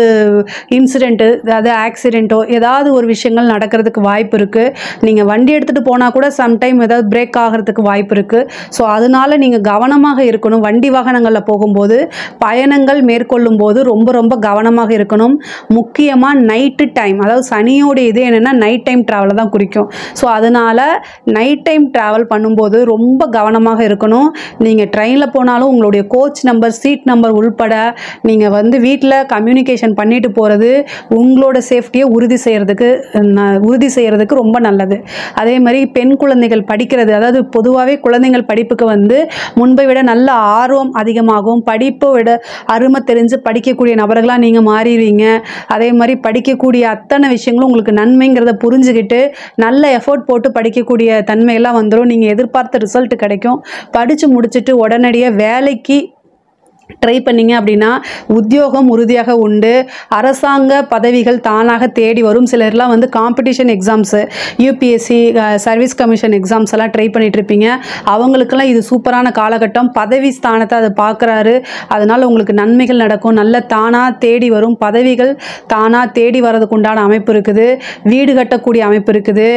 இன்சிடெண்ட்டு, அதாவது ஆக்சிடெண்ட்டோ ஏதாவது ஒரு விஷயங்கள் நடக்கிறதுக்கு வாய்ப்பு இருக்குது. நீங்கள் வண்டி எடுத்துகிட்டு போனால் கூட சம்டைம் ஏதாவது பிரேக் ஆகிறதுக்கு வாய்ப்பு இருக்குது. ஸோ அதனால் நீங்கள் கவனமாக இருக்கணும். வண்டி வாகனங்களில் போகும்போது, பயணங்கள் மேற்கொள்ளும் போது ரொம்ப ரொம்ப கவனமாக இருக்கணும். முக்கியமாக நைட்டு டைம், அதாவது சனியோட இது என்னென்னா நைட் டைம் ட்ராவலை தான் குறிக்கும். ஸோ அதனால் நைட் டைம் ட்ராவல் பண்ணும்போது ரொம்ப கவனமாக இருக்கணும். நீங்கள் ட்ரெயினில் போனாலும் உங்களுடைய கோச் நம்பர், சீட் நம்பர் உள்பட நீங்கள் வந்து வீட்டில் கம்யூனிகேஷன் பண்ணிட்டு போகிறது உங்களோட சேஃப்டியை உறுதி செய்கிறதுக்கு ரொம்ப நல்லது. அதே மாதிரி பெண் குழந்தைகள் படிக்கிறது, அதாவது பொதுவாகவே குழந்தைகள் படிப்புக்கு வந்து முன்பை விட நல்ல ஆர்வம் அதிகமாகும். படிப்பை விட அருமை தெரிஞ்சு படிக்கக்கூடிய நபர்களாக நீங்கள் மாறிடுவீங்க. அதே மாதிரி படிக்கக்கூடிய அத்தனை விஷயங்களும் உங்களுக்கு நன்மைங்கிறத புரிஞ்சுக்கிட்டு நல்ல எஃபோர்ட் போட்டு படிக்கக்கூடிய தன்மையெல்லாம் வந்துடும். நீங்கள் எதிர்பார்த்த ரிசல்ட் கிடைக்கும். படித்து முடிச்சுட்டு உடனடியாக வேலைக்கு ட்ரை பண்ணிங்க அப்படின்னா உத்தியோகம் உறுதியாக உண்டு. அரசாங்க பதவிகள் தானாக தேடி வரும். சிலர்லாம் வந்து competition exams, UPSC, service commission exams எல்லாம் ட்ரை பண்ணிகிட்ருப்பீங்க. அவங்களுக்கெல்லாம் இது சூப்பரான காலகட்டம். பதவி ஸ்தானத்தை அதை பார்க்குறாரு. அதனால் உங்களுக்கு நன்மைகள் நடக்கும். நல்ல தானாக தேடி வரும் பதவிகள், தானாக தேடி வர்றதுக்கு உண்டான அமைப்பு இருக்குது. வீடு கட்டக்கூடிய அமைப்பு இருக்குது.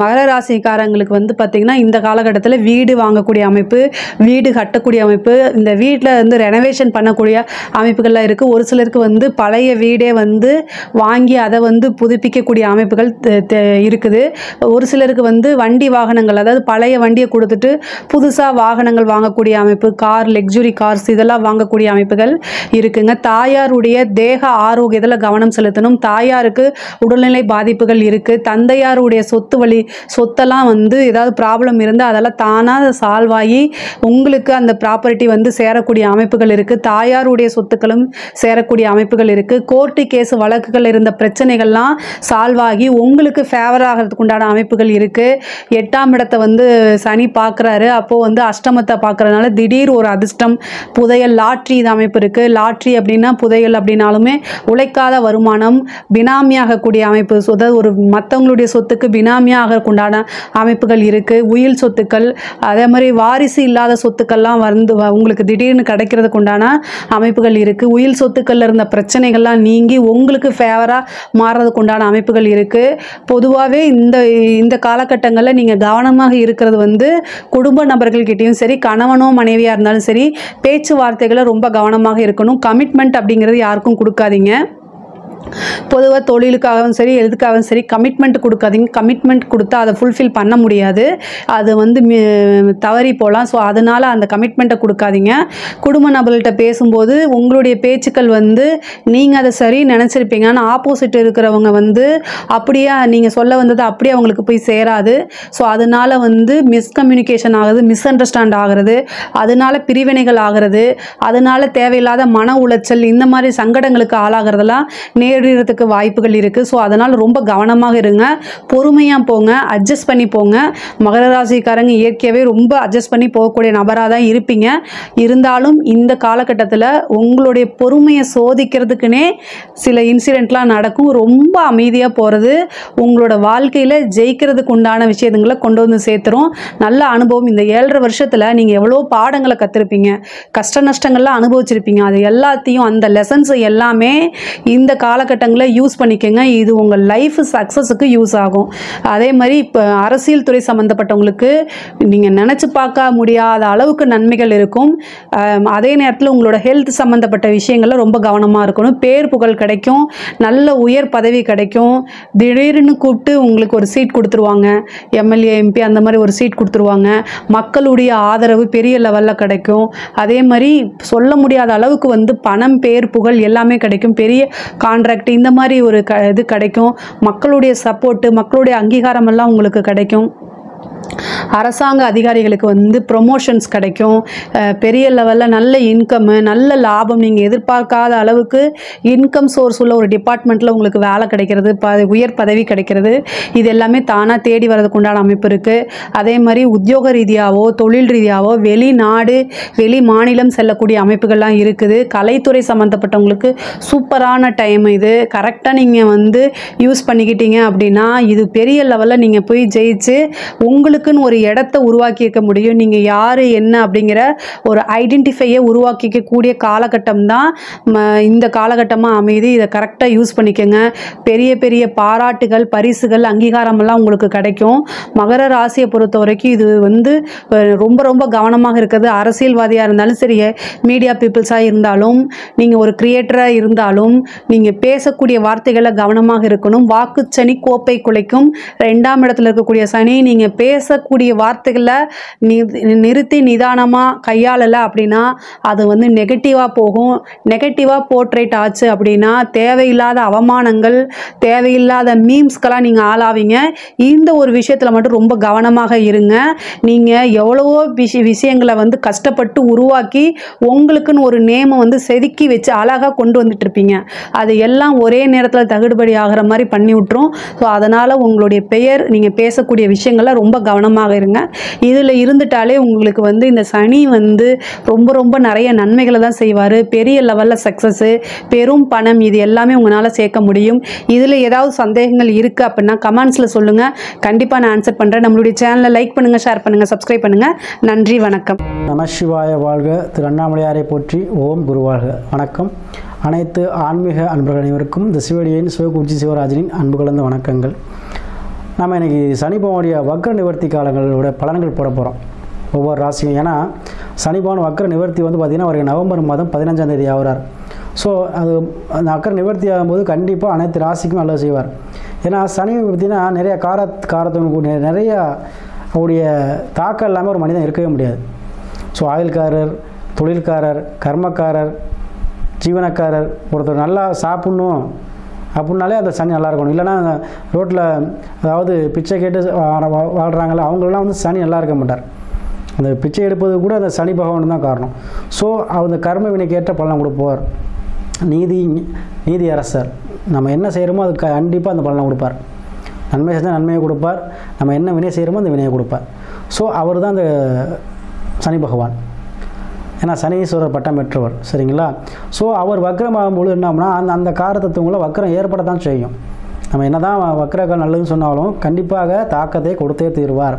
மகர ராசிக்காரங்களுக்கு வந்து பார்த்திங்கன்னா இந்த காலகட்டத்தில் வீடு வாங்கக்கூடிய அமைப்பு, வீடு கட்டக்கூடிய அமைப்பு, இந்த வீட்டில் வந்து ரெனோவேஷன் பண்ணக்கூடிய அமைப்புகள்லாம் இருக்குது. ஒரு சிலருக்கு வந்து பழைய வீடே வந்து வாங்கி அதை வந்து புதுப்பிக்கக்கூடிய அமைப்புகள் இருக்குது. ஒரு சிலருக்கு வந்து வண்டி வாகனங்கள், அதாவது பழைய வண்டியை கொடுத்துட்டு புதுசாக வாகனங்கள் வாங்கக்கூடிய அமைப்பு, கார், லக்ஸுரி கார்ஸ் இதெல்லாம் வாங்கக்கூடிய அமைப்புகள் இருக்குங்க. தாயாருடைய தேக ஆரோக்கியத்தில் கவனம் செலுத்தணும். தாயாருக்கு உடல்நிலை பாதிப்புகள் இருக்குது. தந்தையாருடைய சொத்தெல்லாம் வந்து ஏதாவது ப்ராப்ளம் இருந்தால் அதெல்லாம் தானாக சால்வ் ஆகி உங்களுக்கு அந்த ப்ராப்பர்ட்டி வந்து சேரக்கூடிய அமைப்பு அமைப்புகள் இருக்குது. தாயாருடைய சொத்துக்களும் சேரக்கூடிய அமைப்புகள் இருக்குது. கோர்ட்டு கேஸ் வழக்குகள் இருந்த பிரச்சனைகள்லாம் சால்வ் ஆகி உங்களுக்கு ஃபேவர் ஆகிறதுக்கு உண்டான அமைப்புகள் இருக்குது. 8ஆம் இடத்தை வந்து சனி பார்க்குறாரு. அப்போது வந்து அஷ்டமத்தை பார்க்குறதுனால திடீர் ஒரு அதிர்ஷ்டம், புதையல், லாட்ரி இது அமைப்பு இருக்குது. லாட்ரி அப்படின்னா புதையல் அப்படின்னாலுமே உழைக்காத வருமானம், பினாமியாகக்கூடிய அமைப்பு, அதாவது ஒரு மற்றவங்களுடைய சொத்துக்கு பினாமியாக உண்டான அமைப்புகள் இருக்குது. உயில் சொத்துக்கள், அதே மாதிரி வாரிசு இல்லாத சொத்துக்கள்லாம் வந்து உங்களுக்கு திடீர்னு கிடைக்கிறதுக்கு உண்டான அமைப்புகள் இருக்குது. உயில் சொத்துக்களில் இருந்த பிரச்சனைகள்லாம் நீங்கி உங்களுக்கு ஃபேவராக மாறுறதுக்கு உண்டான அமைப்புகள் இருக்குது. பொதுவாகவே இந்த காலகட்டங்களில் நீங்கள் கவனமாக இருக்கிறது வந்து குடும்ப நபர்கள்கிட்டையும் சரி, கணவனோ மனைவியாக இருந்தாலும் சரி, பேச்சுவார்த்தைகளை ரொம்ப கவனமாக இருக்கணும். கமிட்மெண்ட் அப்படிங்கிறது யாருக்கும் கொடுக்காதீங்க. பொதுவாக தொழிலுக்காகவும் சரி, எதுக்காகவும் சரி கமிட்மெண்ட் கொடுக்காதீங்க. கமிட்மெண்ட் கொடுத்தா அதை ஃபுல்ஃபில் பண்ண முடியாது, அது வந்து தவறி போகலாம். ஸோ அதனால் அந்த கமிட்மெண்ட்டை கொடுக்காதீங்க. குடும்ப நபர்கள்ட்ட பேசும்போது உங்களுடைய பேச்சுக்கள் வந்து நீங்கள் அதை சரி நினச்சிருப்பீங்க, ஆனால் ஆப்போசிட் இருக்கிறவங்க வந்து அப்படியே நீங்கள் சொல்ல வந்தது அப்படியே அவங்களுக்கு போய் சேராது. ஸோ அதனால் வந்து மிஸ்கம்யூனிகேஷன் ஆகுது, மிஸ் அண்டர்ஸ்டாண்ட் ஆகிறது, அதனால் பிரிவினைகள் ஆகிறது, அதனால் தேவையில்லாத மன உளைச்சல், இந்த மாதிரி சங்கடங்களுக்கு ஆளாகிறதெல்லாம் நேரிடுறதுக்கு வாய்ப்புகள் இருக்குது. ஸோ அதனால் ரொம்ப கவனமாக இருங்க, பொறுமையாக போங்க, அட்ஜஸ்ட் பண்ணி போங்க. மகர ராசிக்காரங்க இயற்கையாகவே ரொம்ப அட்ஜஸ்ட் பண்ணி போகக்கூடிய நபராக தான் இருப்பீங்க. இருந்தாலும் இந்த காலகட்டத்தில் உங்களுடைய பொறுமையை சோதிக்கிறதுக்குனே சில இன்சிடெண்ட்லாம் நடக்கும். ரொம்ப அமைதியாக போகிறது உங்களோட வாழ்க்கையில் ஜெயிக்கிறதுக்கு உண்டான விஷயங்களை கொண்டு வந்து சேர்த்துரும். நல்ல அனுபவம். இந்த 7.5 வருஷத்தில் நீங்கள் எவ்வளோ பாடங்களை கற்றுருப்பீங்க, கஷ்ட நஷ்டங்கள்லாம் அனுபவிச்சிருப்பீங்க. அது எல்லாத்தையும், அந்த லெசன்ஸ் எல்லாமே இந்த காலகட்டங்களில் யூஸ் பண்ணிக்கோங்க. இது உங்கள் லைஃப் சக்ஸஸுக்கு யூஸ் ஆகும். அதே மாதிரி இப்போ அரசியல் துறை சம்மந்தப்பட்டவங்களுக்கு நீங்கள் நினச்சி பார்க்க முடியாத அளவுக்கு நன்மைகள் இருக்கும். அதே நேரத்தில் உங்களோட ஹெல்த் சம்மந்தப்பட்ட விஷயங்களில் ரொம்ப கவனமாக இருக்கணும். பேர் புகழ் கிடைக்கும், நல்ல உயர் பதவி கிடைக்கும். திடீர்னு கூப்பிட்டு உங்களுக்கு ஒரு சீட் கொடுத்துருவாங்க, எம்எல்ஏ எம்பி அந்த மாதிரி ஒரு சீட் கொடுத்துருவாங்க. மக்களுடைய ஆதரவு பெரிய லெவலில் கிடைக்கும். அதே மாதிரி சொல்ல முடியாத அளவுக்கு வந்து பணம், பேர் புகழ் எல்லாமே கிடைக்கும். பெரிய கான்ட்ராக்ட் இந்த மாதிரி ஒரு இது கிடைக்கும். மக்களுடைய சப்போர்ட்டு, மக்களுடைய அங்கீகாரம் எல்லாம் உங்களுக்கு கிடைக்கும். அரசாங்க அதிகாரிகளுக்கு வந்து ப்ரொமோஷன்ஸ் கிடைக்கும். பெரிய லெவலில் நல்ல இன்கம்மு, நல்ல லாபம், நீங்கள் எதிர்பார்க்காத அளவுக்கு இன்கம் சோர்ஸ் உள்ள ஒரு டிபார்ட்மெண்ட்டில் உங்களுக்கு வேலை கிடைக்கிறது, உயர் பதவி கிடைக்கிறது. இது எல்லாமே தானாக தேடி வர்றதுக்கு உண்டான அமைப்பு இருக்குது. அதே மாதிரி உத்தியோக ரீதியாகவோ தொழில் ரீதியாகவோ வெளிநாடு, வெளி மாநிலம் செல்லக்கூடிய அமைப்புகள்லாம் இருக்குது. கலைத்துறை சம்மந்தப்பட்டவங்களுக்கு சூப்பரான டைம் இது. கரெக்டாக நீங்கள் வந்து யூஸ் பண்ணிக்கிட்டீங்க அப்படின்னா இது பெரிய லெவலில் நீங்கள் போய் ஜெயிச்சு உங்களுக்குன்னு ஒரு இடத்த உருவாக்கிக்க முடியும். நீங்கள் யார் என்ன அப்படிங்கிற ஒரு ஐடென்டிஃபையை உருவாக்கிக்கக்கூடிய காலகட்டம் தான் இந்த காலகட்டமாக அமைதி. இதை கரெக்டாக யூஸ் பண்ணிக்கோங்க. பெரிய பெரிய பாராட்டுகள், பரிசுகள், அங்கீகாரமெல்லாம் உங்களுக்கு கிடைக்கும். மகர ராசியை பொறுத்த வரைக்கும் இது வந்து ரொம்ப ரொம்ப கவனமாக இருக்கிறது. அரசியல்வாதியாக இருந்தாலும் சரி, மீடியா பீப்புள்ஸாக இருந்தாலும், நீங்கள் ஒரு கிரியேட்டராக இருந்தாலும், நீங்கள் பேசக்கூடிய வார்த்தைகளை கவனமாக இருக்கணும். வாக்குச்சனி கோப்பை குலைக்கும். 2ஆம் இடத்துல இருக்கக்கூடிய சனி நீங்கள் பேசக்கூடிய வார்த்தைகளை நிறுத்தி நிதானமாக கையாளலை அப்படின்னா அது வந்து நெகட்டிவாக போகும். நெகட்டிவாக போர்ட்ரேட் ஆச்சு அப்படின்னா தேவையில்லாத அவமானங்கள், தேவையில்லாத மீம்ஸ்க்கெல்லாம் நீங்கள் ஆளாவீங்க. இந்த ஒரு விஷயத்தில் மட்டும் ரொம்ப கவனமாக இருங்க. நீங்கள் எவ்வளவோ விஷயங்களை வந்து கஷ்டப்பட்டு உருவாக்கி உங்களுக்குன்னு ஒரு நேமை வந்து செதுக்கி வச்சு அழகாக கொண்டு வந்துட்டு இருப்பீங்க. அது எல்லாம் ஒரே நேரத்தில் தகுடுபடி ஆகிற மாதிரி பண்ணி விட்டுரும். ஸோ அதனால் உங்களுடைய பெயர், நீங்கள் பேசக்கூடிய விஷயங்களை ரொம்ப கவனமாக இருங்க. இதில் இருந்துட்டாலே உங்களுக்கு வந்து இந்த சனி வந்து ரொம்ப ரொம்ப நிறைய நன்மைகளை தான் செய்வார். பெரிய லெவலில் சக்ஸஸ்ஸு, பெரும் பணம், இது எல்லாமே உங்களால் சேர்க்க முடியும். இதில் ஏதாவது சந்தேகங்கள் இருக்குது அப்படின்னா கமெண்ட்ஸில் சொல்லுங்கள், கண்டிப்பாக நான் ஆன்சர் பண்ணுறேன். நம்மளுடைய சேனலை லைக் பண்ணுங்கள், ஷேர் பண்ணுங்கள், சப்ஸ்கிரைப் பண்ணுங்கள். நன்றி, வணக்கம். நமசிவாய வாழ்க. திரு அண்ணாமலையாரை போற்றி. ஓம் குரு வாழ்க. வணக்கம். அனைத்து ஆன்மீக அன்பர்கள் அனைவருக்கும் இந்த சிவடியின் சிவகுருஜி சிவராஜனின் அன்பு கலந்த வணக்கங்கள். நம்ம இன்றைக்கி சனி பகவானுடைய வக்ர நிவர்த்தி காலங்களோட பலன்கள் போட போகிறோம் ஒவ்வொரு ராசியும். ஏன்னா சனி பகவான் வக்ர நிவர்த்தி வந்து பார்த்திங்கன்னா அவருக்கு நவம்பர் மாதம் 15ஆம் தேதி ஆகிறார். ஸோ அது அந்த வக்ர நிவர்த்தி ஆகும்போது கண்டிப்பாக அனைத்து ராசிக்கும் நல்லது செய்வார். ஏன்னா சனி பார்த்திங்கன்னா நிறைய காரத்துவம், நிறைய அவருடைய தாக்கம் இல்லாமல் ஒரு மனிதன் இருக்கவே முடியாது. ஸோ ஆயுள்காரர், தொழில்காரர், கர்மக்காரர், ஜீவனக்காரர், ஒருத்தர் நல்லா சாப்பிட்ணும் அப்படின்னாலே அந்த சனி நல்லா இருக்கணும். இல்லைனா அந்த ரோட்டில் அதாவது பிச்சை கேட்டு வாழ்கிறாங்களே அவங்களெலாம் வந்து சனி நல்லா இருக்க மாட்டார். அந்த பிச்சை எடுப்பது கூட அந்த சனி பகவான் தான் காரணம். ஸோ அந்த கர்ம வினைக்கு ஏற்ற பலன் கொடுப்பார். நீதி அரசர். நம்ம என்ன செய்கிறோமோ அதுக்கு கண்டிப்பாக அந்த பலனை கொடுப்பார். நன்மை செஞ்சால் நன்மையை கொடுப்பார், நம்ம என்ன வினை செய்கிறோமோ அந்த வினையை கொடுப்பார். ஸோ அவர் தான் அந்த சனி பகவான். ஏன்னா சனீஸ்வரர் பட்டம் பெற்றவர். சரிங்களா? ஸோ அவர் வக்ரமாகும்போது என்னம்னா அந்த காரத்தத்துவங்களை வக்ரம் ஏற்பட தான் செய்யும். நம்ம என்ன தான் வக்ரகால் நல்லதுன்னு சொன்னாலும் கண்டிப்பாக தாக்கத்தை கொடுத்தே தீர்வார்.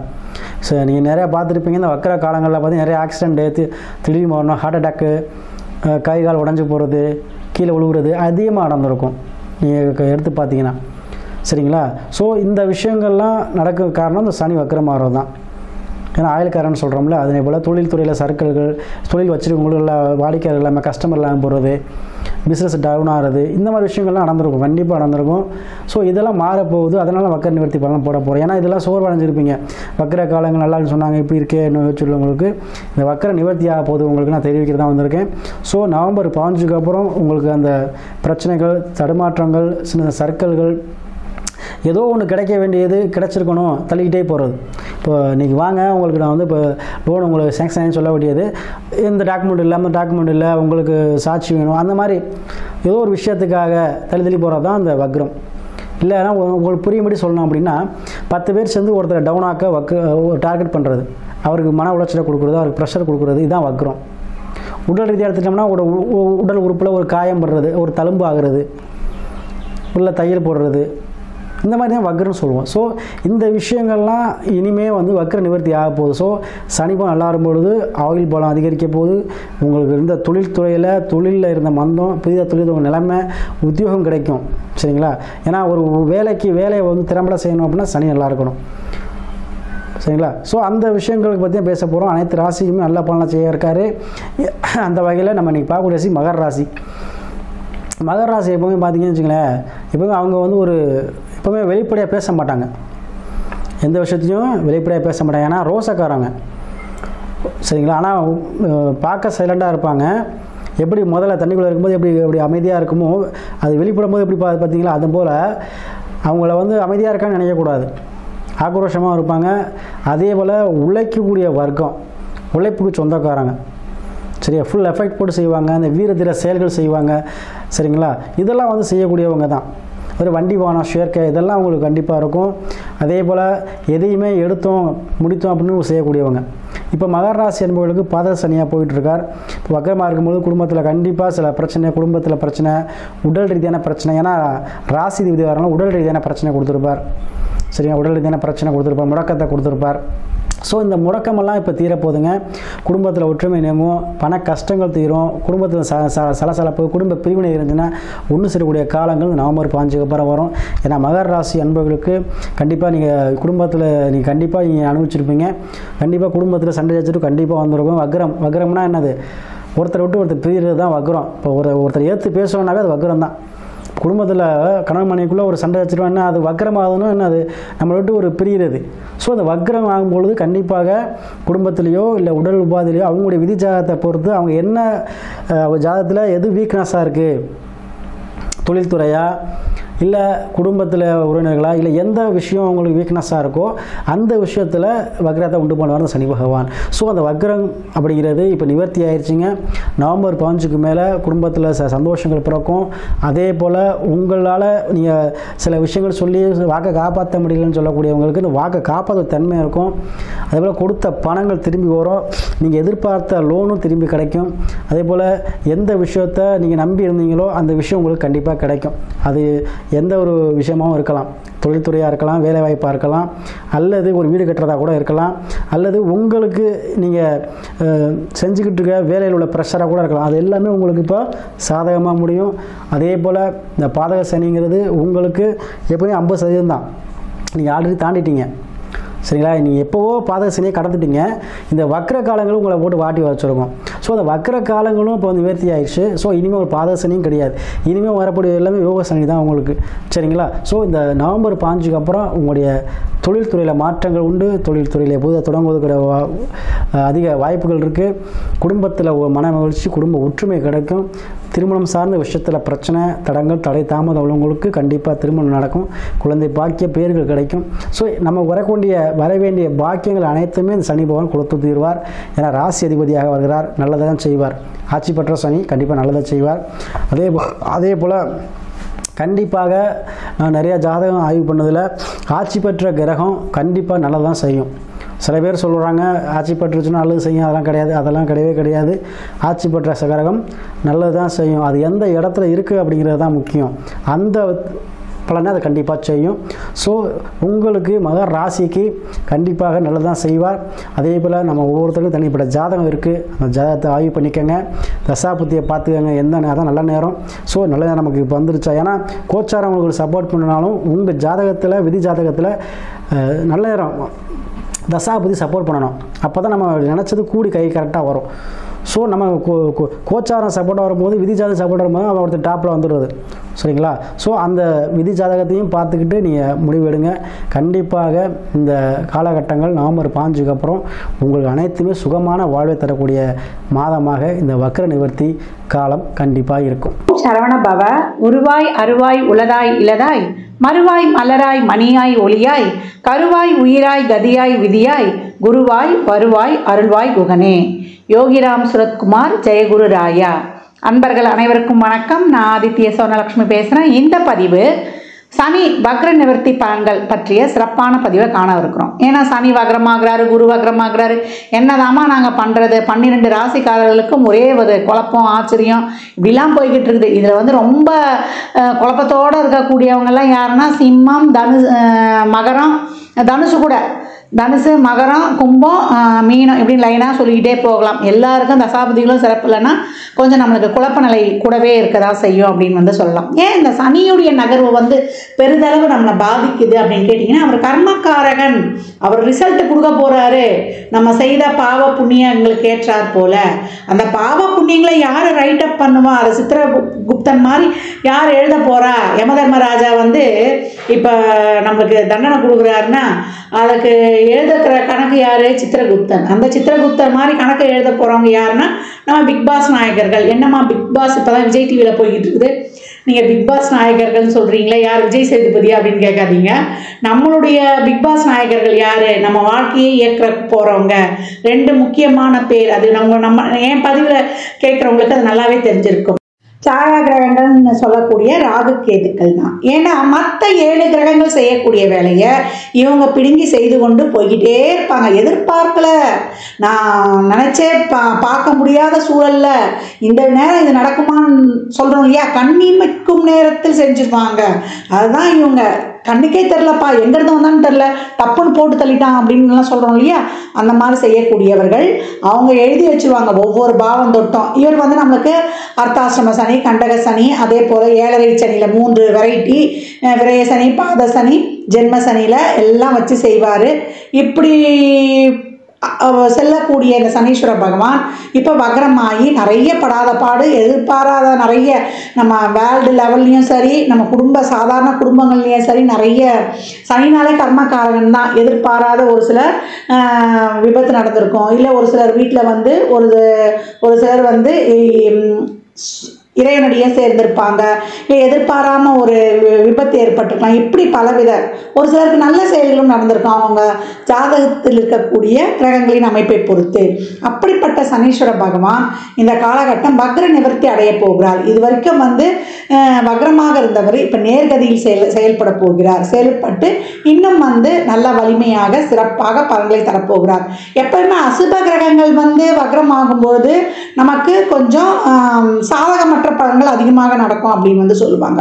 ஸோ நீங்கள் நிறையா பார்த்துருப்பீங்க, இந்த வக்ர காலங்களில் பார்த்தீங்கன்னா நிறைய ஆக்சிடென்ட்டு, திடீர்னு வரணும், ஹார்ட் அட்டாக்கு, கை கால் உடஞ்சி போகிறது, கீழே விழுவுறது அதிகமாக நடந்திருக்கும் நீங்கள் எடுத்து பார்த்தீங்கன்னா. சரிங்களா? ஸோ இந்த விஷயங்கள்லாம் நடக்க காரணம் இந்த சனி வக்ரமாகிறது தான். ஏன்னா ஆயில்காரன்னு சொல்கிறோம்ல, அதே போல் தொழில்துறையில் சர்க்கிள்கள், தொழில் வச்சுருக்கவங்கள வாடிக்கையாளர்கள் இல்லாமல் கஸ்டமர் இல்லாமல் போகிறது, பிஸ்னஸ் டவுன் ஆகிறது, இந்த மாதிரி விஷயங்கள்லாம் நடந்திருக்கும், கண்டிப்பாக நடந்திருக்கும். ஸோ இதெல்லாம் மாறப்போகுது. அதனால் வக்கர நிவர்த்தி பலன் போட போகிறோம். ஏன்னா இதெல்லாம் சோர்வடைஞ்சிருப்பீங்க. வக்கர காலங்கள் நல்லா சொன்னாங்க, இப்படி இருக்கே வச்சுள்ளவங்களுக்கு இந்த வக்கர நிவர்த்தி ஆக போகுது உங்களுக்கு நான் தெரிவிக்கிறதா வந்திருக்கேன். ஸோ நவம்பர் 15க்கு அப்புறம் உங்களுக்கு அந்த பிரச்சனைகள், தடுமாற்றங்கள், சின்ன சர்க்கிள்கள், ஏதோ ஒன்று கிடைக்க வேண்டியது கிடைச்சிருக்கணும், தள்ளிக்கிட்டே போகிறது. இப்போ இன்றைக்கி வாங்க உங்களுக்கு நான் வந்து இப்போ லோன் உங்களுக்கு சேங்ஷன் சொல்ல வேண்டியது, இந்த டாக்குமெண்ட் இல்லை, அந்த டாக்குமெண்ட் இல்லை, உங்களுக்கு சாட்சி வேணும், அந்த மாதிரி ஏதோ ஒரு விஷயத்துக்காக தள்ளி போகிறது தான் அந்த வக்ரம். இல்லைன்னா உங்களுக்கு புரியும்படி சொல்லணும் அப்படின்னா 10 பேர் சேர்ந்து ஒருத்தர் டவுனாக்க ஒரு டார்கெட் பண்ணுறது, அவருக்கு மன உளைச்சலை கொடுக்குறது, அவருக்கு ப்ரெஷர் கொடுக்குறது, இதுதான் வக்ரம். உடல் ரீதியாக எடுத்துட்டோம்னா உடல் உறுப்பில் ஒரு காயம் படுறது, ஒரு தழும்பு ஆகிறது, உள்ள தையல் போடுறது, இந்த மாதிரி தான் வக்ரம்னு சொல்லுவோம். ஸோ இந்த விஷயங்கள்லாம் இனிமேல் வந்து வக்ர நிவர்த்தி ஆக போகுது. ஸோ சனிப்பம் நல்லா இருக்கும்பொழுது ஆயுள் பலம் அதிகரிக்க போகுது. உங்களுக்கு இருந்த தொழிலில் இருந்த மந்தம், புதிய தொழில் நிலைமை, உத்தியோகம் கிடைக்கும். சரிங்களா? ஏன்னா ஒரு வேலையை வந்து திறம்பட செய்யணும் அப்படின்னா சனி நல்லா இருக்கணும். சரிங்களா? ஸோ அந்த விஷயங்களுக்கு பற்றி பேச போகிறோம். அனைத்து ராசியுமே நல்ல பலனாக செய்ய இருக்காரு. அந்த வகையில் நம்ம இன்றைக்கி பார்க்கக்கூடிய ராசி மகர ராசி. மகர ராசி எப்போவுமே பார்த்தீங்கன்னு வச்சுங்களேன், எப்போவுமே அவங்க வந்து எப்போவுமே வெளிப்படையாக பேச மாட்டாங்க, எந்த விஷயத்தையும் வெளிப்படையாக பேச மாட்டாங்க. ஏன்னா ரோசக்காரங்க. சரிங்களா? ஆனால் பார்க்க சைலண்டாக இருப்பாங்க. எப்படி முதல்ல தண்ணிக்குள்ளே இருக்கும்போது எப்படி அமைதியாக இருக்குமோ, அது வெளிப்படும் போது எப்படி பார்த்தீங்களா, அதுபோல் அவங்கள வந்து அமைதியாக இருக்கான்னு நினைக்கக்கூடாது, ஆக்ரோஷமாக இருப்பாங்க. அதே போல் உழைக்கக்கூடிய வர்க்கம், உழைப்புக்கு சொந்தக்காரங்க. சரியா? ஃபுல் எஃபெக்ட் போட்டு செய்வாங்க, அந்த வீரதீர செயல்கள் செய்வாங்க. சரிங்களா? இதெல்லாம் வந்து செய்யக்கூடியவங்க தான். ஒரு வண்டி வாகனம், ஷேர்க்கை, இதெல்லாம் அவங்களுக்கு கண்டிப்பாக இருக்கும். அதே போல் எதையுமே எடுத்தோம் முடித்தோம் அப்படின்னு செய்யக்கூடியவங்க. இப்போ மகர ராசி என்பவர்களுக்கு பாத சனியாக போயிட்டுருக்கார். இப்போ வக்கரமாக இருக்கும்போது குடும்பத்தில் கண்டிப்பாக சில பிரச்சனை, குடும்பத்தில் பிரச்சனை, உடல் ரீதியான பிரச்சனை. ஏன்னா ராசி விதி வரலாம், உடல் ரீதியான பிரச்சனை கொடுத்துருப்பார். சரியா? உடல் ரீதியான பிரச்சனை கொடுத்துருப்பார், முடக்கத்தை கொடுத்துருப்பார். ஸோ இந்த முடக்கமெல்லாம் இப்போ தீரப்போகுதுங்க. குடும்பத்தில் ஒற்றுமை நேமும், பண கஷ்டங்கள் தீரும், குடும்பத்தில் சலசலப்பு, குடும்ப பிரிவினை இருந்துச்சுன்னா ஒன்று சேரக்கூடிய காலங்கள் நவம்பர் 15க்கு அப்புறம் வரும். ஏன்னா மகர ராசி அன்பர்களுக்கு கண்டிப்பாக நீங்கள் கண்டிப்பாக நீங்கள் அனுபவிச்சிருப்பீங்க. கண்டிப்பாக குடும்பத்தில் சண்டை வச்சுட்டு கண்டிப்பாக வந்திருக்கும். வக்ரம்னா என்னது? ஒருத்தரை விட்டு ஒருத்தர் பிரிகிறது தான் வக்ரம். இப்போ ஒருத்தர் ஏற்று பேசுவோம்னாவே அது வக்ரம் தான். குடும்பத்தில் கணவன் மனைவிக்குள்ளே ஒரு சண்டை வச்சுருவோம்னா அது வக்ரமாகணும்னா என்ன, அது நம்மளை விட்டு ஒரு பிரிகிறது. ஸோ அந்த வக்ரம் ஆகும்பொழுது கண்டிப்பாக குடும்பத்திலேயோ இல்லை உடல் உபாதிலையோ அவங்களுடைய விதி ஜாதகத்தை பொறுத்து அவங்க என்ன ஜாதகத்தில் எது வீக்னஸாக இருக்குது, தொழில்துறையா இல்லை குடும்பத்தில் உறவினர்களா, இல்லை எந்த விஷயம் அவங்களுக்கு வீக்னஸாக இருக்கோ அந்த விஷயத்தில் வக்ரத்தை உண்டு பண்ணுவார் சனி பகவான். ஸோ அந்த வக்ரம் அப்படிங்கிறது இப்போ நிவர்த்தி ஆயிடுச்சுங்க. நவம்பர் 15க்கு மேலே குடும்பத்தில் சந்தோஷங்கள் பிறக்கும். அதே போல் உங்களால் நீங்கள் சில விஷயங்கள் சொல்லி வாக்கை காப்பாற்ற முடியலன்னு சொல்லக்கூடியவங்களுக்கு இந்த வாக்கை காப்பாற்ற தன்மை இருக்கும். அதே போல் கொடுத்த பணங்கள் திரும்பி வரும், நீங்கள் எதிர்பார்த்த லோனும் திரும்பி கிடைக்கும். அதே போல் எந்த விஷயத்தை நீங்கள் நம்பி இருந்தீங்களோ அந்த விஷயம் உங்களுக்கு கண்டிப்பாக கிடைக்கும். அது எந்த ஒரு விஷயமாகவும் இருக்கலாம், தொழில்துறையாக இருக்கலாம், வேலைவாய்ப்பாக இருக்கலாம், அல்லது ஒரு வீடு கட்டுறதாக கூட இருக்கலாம், அல்லது உங்களுக்கு நீங்கள் செஞ்சுக்கிட்டு இருக்க வேலையில் உள்ள ப்ரெஷராக கூட இருக்கலாம். அது எல்லாமே உங்களுக்கு இப்போ சாதகமாக முடியும். அதே போல் இந்த பாதக சனிங்கிறது உங்களுக்கு எப்போயுமே 50% தான். நீங்கள் ஆல்ரெடி தாண்டிட்டீங்க. சரிங்களா? நீங்கள் எப்போவோ பாதக சனியை கடந்துட்டீங்க. இந்த வக்ர காலங்களும் உங்களை போட்டு வாட்டி வச்சுருக்கோம். ஸோ அந்த வக்ர காலங்களும் இப்போ வந்து நிவர்த்தி ஆயிடுச்சு. ஸோ இனிமேல் ஒரு பாதக சனியும் கிடையாது. இனிமேல் வரக்கூடிய எல்லாமே யோக சனி தான் உங்களுக்கு. சரிங்களா? ஸோ இந்த நவம்பர் 15க்கு அப்புறம் உங்களுடைய தொழில்துறையில் மாற்றங்கள் உண்டு. தொழில்துறையில் புதிய தொடங்குவதற்கிற அதிக வாய்ப்புகள் இருக்குது. குடும்பத்தில் மன மகிழ்ச்சி, குடும்ப ஒற்றுமை கிடைக்கும். திருமணம் சார்ந்த விஷயத்தில் பிரச்சனை, தடங்கள், தடை, தாமதம் உள்ளவங்களுக்கு கண்டிப்பாக திருமணம் நடக்கும். குழந்தை பாக்கிய பேர்கள் கிடைக்கும். ஸோ நம்ம வர வேண்டிய பாக்கியங்கள் அனைத்துமே இந்த சனி பகவான் கொடுத்து தீர்வார். ஏன்னா ராசி அதிபதியாக வருகிறார், நல்லதை தான் செய்வார். ஆட்சி பெற்ற சனி கண்டிப்பாக நல்லதை செய்வார். அதே போல் கண்டிப்பாக நான் நிறையா ஜாதகம் ஆய்வு பண்ணதில் ஆட்சி பெற்ற கிரகம் கண்டிப்பாக நல்லது தான் செய்யும். சில பேர் சொல்கிறாங்க ஆட்சி பெற்றுச்சுன்னா நல்லது செய்யும், அதெல்லாம் கிடையவே கிடையாது. ஆட்சி பெற்ற கிரகம் நல்லது தான் செய்யும். அது எந்த இடத்துல இருக்குது அப்படிங்கிறது தான் முக்கியம். அந்த பலனை அதை கண்டிப்பாக செய்யும். ஸோ உங்களுக்கு மகர ராசிக்கு கண்டிப்பாக நல்லது தான் செய்வார். அதே போல் நம்ம ஒவ்வொருத்தருக்கும் தனிப்பட்ட ஜாதகம் இருக்குது. அந்த ஜாதகத்தை ஆய்வு பண்ணிக்கோங்க, தசாபுத்தியை பார்த்துக்கோங்க, எந்த நேரம் நல்ல நேரம். ஸோ நல்ல நேரம் நமக்கு இப்போ வந்துருச்சா, ஏன்னா கோச்சாரம் உங்களுக்கு சப்போர்ட் பண்ணினாலும் உங்கள் ஜாதகத்தில், விதி ஜாதகத்தில் நல்ல நேரம் தசாபுத்தி சப்போர்ட் பண்ணணும். அப்போ தான் நம்ம நினச்சது கூடி கை கரெக்டாக வரும். ஸோ நம்ம கோச்சாரம் சப்போர்ட்டாக வரும்போது, விதி ஜாதகம் சப்போர்ட் வரும்போது அவன் ஒருத்தர் டாப்பில் வந்துடுறது. சரிங்களா? ஸோ அந்த விதி ஜாதகத்தையும் பார்த்துக்கிட்டு நீங்கள் முடிவெடுங்க. கண்டிப்பாக இந்த காலகட்டங்கள் நவம்பர் 5க்கு அப்புறம் உங்களுக்கு அனைத்துமே சுகமான வாழ்வை தரக்கூடிய மாதமாக இந்த வக்ர நிவர்த்தி காலம் கண்டிப்பாக இருக்கும். சரவண பவ. உருவாய் அருவாய் உளதாய் இலதாய் மறுவாய் மலராய் மணியாய் ஒளியாய் கருவாய் உயிராய் கதியாய் விதியாய் குருவாய் வருவாய் அருள்வாய் குகனே. யோகிராம் சுரத்குமார், ஜெயகுரு ராயா. அன்பர்கள் அனைவருக்கும் வணக்கம். நான் ஆதித்ய சோனலக்ஷ்மி பேசுகிறேன். இந்த பதிவு சனி வக்ர நிவர்த்தி பலன்கள் பற்றிய சிறப்பான பதிவை காண இருக்கிறோம். ஏன்னா சனி வக்ரமாகிறாரு, குரு வக்ரமாகிறாரு, என்னதாமா நாங்கள் பண்ணுறது? 12 ராசிக்காரர்களுக்கும் ஒரே ஒரு குழப்பம், ஆச்சரியம் இப்படிலாம் போய்கிட்டு இருக்குது. இதில் ரொம்ப குழப்பத்தோடு இருக்கக்கூடியவங்கெல்லாம் யாருன்னா சிம்மம், மகரம், தனுசு கூட, தனுசு, மகரம், கும்பம், மீனம் இப்படின்னு லைனாக சொல்லிக்கிட்டே போகலாம். எல்லாருக்கும் தசாபதிகளும் சிறப்பு இல்லைன்னா கொஞ்சம் நம்மளுக்கு குழப்ப நிலை கூடவே இருக்கதா செய்யும் அப்படின்னு சொல்லலாம். ஏன் இந்த சனியுடைய நகர்வு பெரிதளவு நம்மளை பாதிக்குது அப்படின்னு கேட்டிங்கன்னா, அவர் கர்மக்காரகன், அவர் ரிசல்ட் கொடுக்க போகிறாரு. நம்ம செய்த பாவ புண்ணியங்களுக்கு ஏற்றார் போல அந்த பாவ புண்ணியங்களை யார் ரைட் அப் பண்ணுவா? அதை சித்திரகுப்தன் மாதிரி யார் எழுத போகிறா? யமதர்மராஜா இப்போ நம்மளுக்கு தண்டனை கொடுக்குறாருன்னா அதுக்கு எழுதுகிற கணக்கு யார்? சித்திரகுப்தன். அந்த சித்திரகுப்தன் மாதிரி கணக்கு எழுத போகிறவங்க யாருன்னா நம்ம பிக் பாஸ் நாயகர்கள். என்னம்மா பிக் பாஸ் இப்போ தான் விஜய் டிவியில் போய்கிட்டு இருக்குது, நீங்கள் பிக் பாஸ் நாயகர்கள்னு சொல்கிறீங்களே, யார்? விஜய் சேதுபதி அப்படின்னு கேட்காதீங்க. நம்மளுடைய பிக் பாஸ் நாயகர்கள் யார்? நம்ம வாழ்க்கையை இயக்க போகிறவங்க. 2 முக்கியமான பேர். அது நம்ம என் பதிவில் கேட்குறவங்களுக்கு அது நல்லாவே தெரிஞ்சிருக்கும். சாயா கிரகங்கள்னு சொல்லக்கூடிய ராகு கேதுக்கள் தான். ஏன்னா மற்ற 7 கிரகங்கள் செய்யக்கூடிய வேலையை இவங்க பிடுங்கி செய்து கொண்டு போய்கிட்டே இருப்பாங்க. எதிர்பார்க்கல, நான் நினச்சே பார்க்க முடியாத சூழலில் இந்த நேரம் இது நடக்குமான்னு சொல்கிறோம் இல்லையா, கண்ணிமைக்கும் நேரத்தில் செஞ்சுருவாங்க. அதுதான் இவங்க கண்ணுக்கே தெரிலப்பா, எங்கேருந்து வந்தான்னு தெரில, தப்புன்னு போட்டு தள்ளிட்டான் அப்படின்லாம் சொல்கிறோம் இல்லையா, அந்த மாதிரி செய்யக்கூடியவர்கள். அவங்க எழுதி வச்சுருவாங்க ஒவ்வொரு பாவம் தொட்டும். இவர் நம்மளுக்கு அர்த்தாசிரம சனி, கண்டக சனி, அதே போல் 7ரை சனியில் 3 வெரைட்டி, விரய சனி, பாத சனி, ஜென்ம சனியில் எல்லாம் வச்சு செய்வார். இப்படி செல்லக்கூடிய இந்த சனீஸ்வர பகவான் இப்போ வக்ரமாகி நிறைய படாத பாடு, எதிர்பாராத நிறைய நம்ம வேர்ல்டு லெவல்லையும் சரி, நம்ம சாதாரண குடும்பங்கள்லேயும் சரி, நிறைய சனினாலே கர்மக்காரகன் தான். எதிர்பாராத ஒரு சில விபத்து நடந்திருக்கும். இல்லை ஒரு சிலர் வீட்டில் ஒரு சிலர் இறைவனடியே சேர்ந்திருப்பாங்க. இல்லை எதிர்பாராமல் ஒரு விபத்து ஏற்பட்டிருக்கலாம். இப்படி பலவித ஒரு சிலருக்கு நல்ல செயல்களும் நடந்திருக்கும் அவங்க ஜாதகத்தில் இருக்கக்கூடிய கிரகங்களின் அமைப்பை பொறுத்து. அப்படிப்பட்ட சனீஸ்வர பகவான் இந்த காலகட்டம் வக்ர நிவர்த்தி அடைய போகிறார். இது வரைக்கும் வக்ரமாக இருந்தவர் இப்போ நேர்கதியில் செயல்பட போகிறார். செயல்பட்டு இன்னும் நல்ல வலிமையாக சிறப்பாக பலன்களை தரப்போகிறார். எப்பவுமே அசுப கிரகங்கள் வக்ரமாகும்போது நமக்கு கொஞ்சம் சாதகமற்ற பலன்கள் அதிகமாக நடக்கும் அப்படின்னு சொல்லுவாங்க.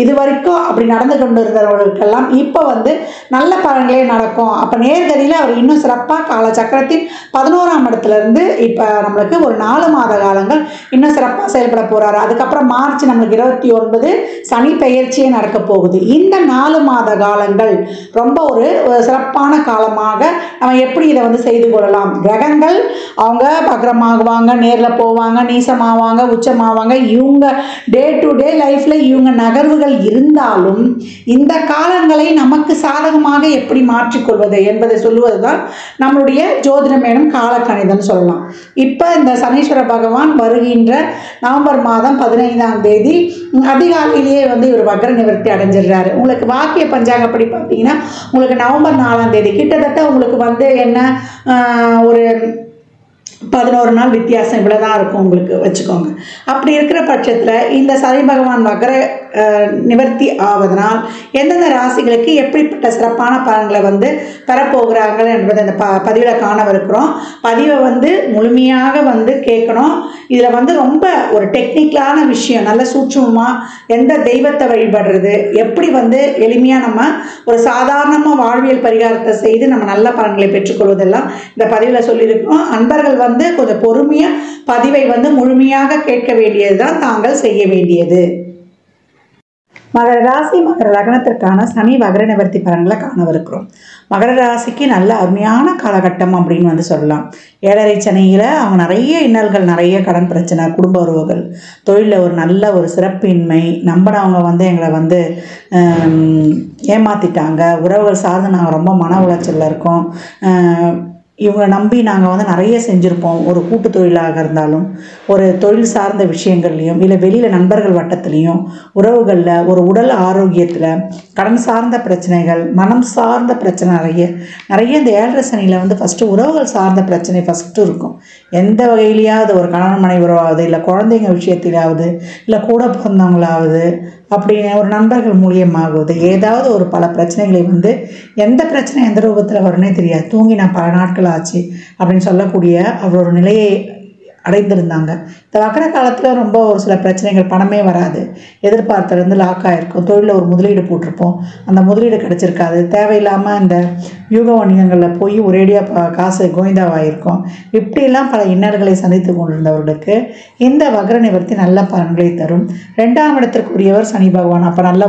இது வரைக்கும் அப்படி நடந்து கொண்டு இருந்தவர்களுக்கெல்லாம் இப்போ நல்ல பலன்களே நடக்கும். அப்போ நேர்கதியில் அவர் இன்னும் சிறப்பாக காலச்சக்கரத்தின் 11ஆம் இடத்துலேருந்து இப்போ நம்மளுக்கு ஒரு 4 மாத காலங்கள் இன்னும் சிறப்பாக செயல்பட போகிறாரு. அதுக்கப்புறம் மார்ச் நம்மளுக்கு 29 சனி பெயர்ச்சியே நடக்க போகுது. இந்த 4 மாத காலங்கள் ரொம்ப ஒரு சிறப்பான காலமாக நம்ம எப்படி இதை செய்து கொள்ளலாம்? கிரகங்கள் அவங்க வக்ரமாகுவாங்க, நேரில் போவாங்க, நீசமாவாங்க, உச்சமாவாங்க, இவங்க டே டு டே லைஃப்பில் இவங்க நகர்வுகள் இருந்தாலும் இந்த காலங்களை நமக்கு சாதகமாக எப்படி மாற்றிக்கொள்வது என்பதை சொல்லுவது தான் நம்மளுடைய ஜோதிடம் எனும் காலக்கணிதம் சொல்லலாம். இப்போ இந்த சனீஸ்வர பகவான் வருகின்ற நவம்பர் மாதம் 15ஆம் தேதி அதிகாலையிலேயே இவர் வக்ர நிவர்த்தி அடைஞ்சிடுறாரு. உங்களுக்கு வாக்கிய பஞ்சாங்கப்படி பார்த்தீங்கன்னா உங்களுக்கு நவம்பர் 4ஆம் தேதி கிட்டத்தட்ட உங்களுக்கு என்ன ஒரு 11 நாள் வித்தியாசம் இவ்வளோதான் இருக்கும் உங்களுக்கு வச்சுக்கோங்க. அப்படி இருக்கிற பட்சத்தில் இந்த சனி பகவான் வக்ர நிவர்த்தி ஆவதனால் எந்தெந்த ராசிகளுக்கு எப்படிப்பட்ட சிறப்பான பலன்களை பெறப்போகிறாங்க என்பதை அந்த பதிவில் காணவிருக்கிறோம். பதிவை முழுமையாக கேட்கணும். இதில் ரொம்ப ஒரு டெக்னிக்கலான விஷயம், நல்ல சூட்சமமாக எந்த தெய்வத்தை வழிபடுறது, எப்படி எளிமையாக நம்ம ஒரு சாதாரணமாக வாழ்வியல் பரிகாரத்தை செய்து நம்ம நல்ல பலன்களை பெற்றுக்கொள்வதெல்லாம் இந்த பதிவில் சொல்லியிருக்கிறோம். அன்பர்கள் கொஞ்சம் பொறுமையாக பதிவை முழுமையாக கேட்க வேண்டியது தான் தாங்கள் செய்ய வேண்டியது. மகர ராசி மகர லக்னத்திற்கான சனி வக்ர நிவர்த்தி பலன்களை காணவிருக்கிறோம். மகர ராசிக்கு நல்ல அருமையான காலகட்டம் அப்படின்னு சொல்லலாம். 7.5 சனியில் அவங்க நிறைய இன்னல்கள், நிறைய கடன் பிரச்சனை, குடும்ப உறவுகள், தொழிலில் ஒரு நல்ல ஒரு சிறப்பின்மை, நம்பினவங்க எங்களை ஏமாற்றிட்டாங்க, உறவுகள் சார்ந்து நாங்கள் ரொம்ப மன உளைச்சலில் இருக்கோம், இவங்களை நம்பி நாங்கள் நிறைய செஞ்சுருப்போம். ஒரு கூட்டு தொழிலாக இருந்தாலும், ஒரு தொழில் சார்ந்த விஷயங்கள்லையும், இல்லை வெளியில் நண்பர்கள் வட்டத்துலேயும், உறவுகளில், ஒரு உடல் ஆரோக்கியத்தில், கடன் சார்ந்த பிரச்சனைகள், மனம் சார்ந்த பிரச்சனை நிறைய இந்த 7.5 சனியில் ஃபஸ்ட்டு உறவுகள் சார்ந்த பிரச்சனை ஃபஸ்ட்டு இருக்கும். எந்த வகையிலையாவது ஒரு கணவன் மனைவி உறவாவது, இல்லை குழந்தைங்க விஷயத்திலாவது, இல்லை கூட பிறந்தவங்களாவது, அப்படின்னு ஒரு நண்பர்கள் மூலியமாகுவது, ஏதாவது ஒரு பல பிரச்சனைகளை எந்த பிரச்சனை எந்த ரூபத்தில் வரும்னே தெரியாது. தூங்கி நான் பல நாட்கள் ஆச்சு அப்படின்னு சொல்லக்கூடிய அவர் ஒரு நிலையை அடைந்திருந்தாங்க. இந்த வக்கர காலத்தில் ரொம்ப ஒரு சில பிரச்சனைகள், பணமே வராது, எதிர்பார்த்துலேருந்து லாக் ஆகிருக்கும், தொழிலில் ஒரு முதலீடு போட்டிருப்போம், அந்த முதலீடு கிடச்சிருக்காது, தேவையில்லாமல் இந்த யூக வணிகங்களில் போய் ஒரேடியாக காசு கோவிந்தாவாயிருக்கும். இப்படியெல்லாம் பல இன்னல்களை சந்தித்து கொண்டிருந்தவர்களுக்கு இந்த வக்ர நிவர்த்தி நல்ல பலன்களை தரும். 2ஆம் இடத்திற்குரியவர் சனி பகவான். அப்போ நல்ல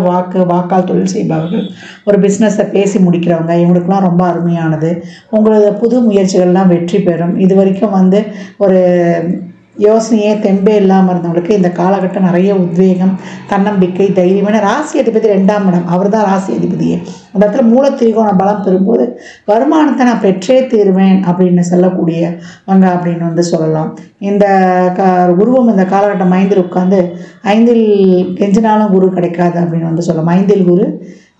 வாக்கால் தொழில் செய்பவர்கள், ஒரு பிஸ்னஸை பேசி முடிக்கிறவங்க, இவங்களுக்கெல்லாம் ரொம்ப அருமையானது. உங்களது புது முயற்சிகள்லாம் வெற்றி பெறும். இது வரைக்கும் ஒரு யோசனையே தெம்பே இல்லாமல் இருந்தவங்களுக்கு இந்த காலகட்டம் நிறைய உத்வேகம், தன்னம்பிக்கை, தைரியமான. ராசி அதிபதி 2ஆம் இடம், அவர் தான் ராசி அதிபதியே. அந்த இடத்துல மூலத்திரிகோண பலம் பெறும்போது வருமானத்தை நான் பெற்றே தீருவேன் அப்படின்னு சொல்லக்கூடியவங்க அப்படின்னு சொல்லலாம். இந்த குருவும் இந்த காலகட்டம் 5ல் உட்காந்து 5ல் கெஞ்சினாலும் குரு கிடைக்காது அப்படின்னு சொல்லலாம். 5ல் குரு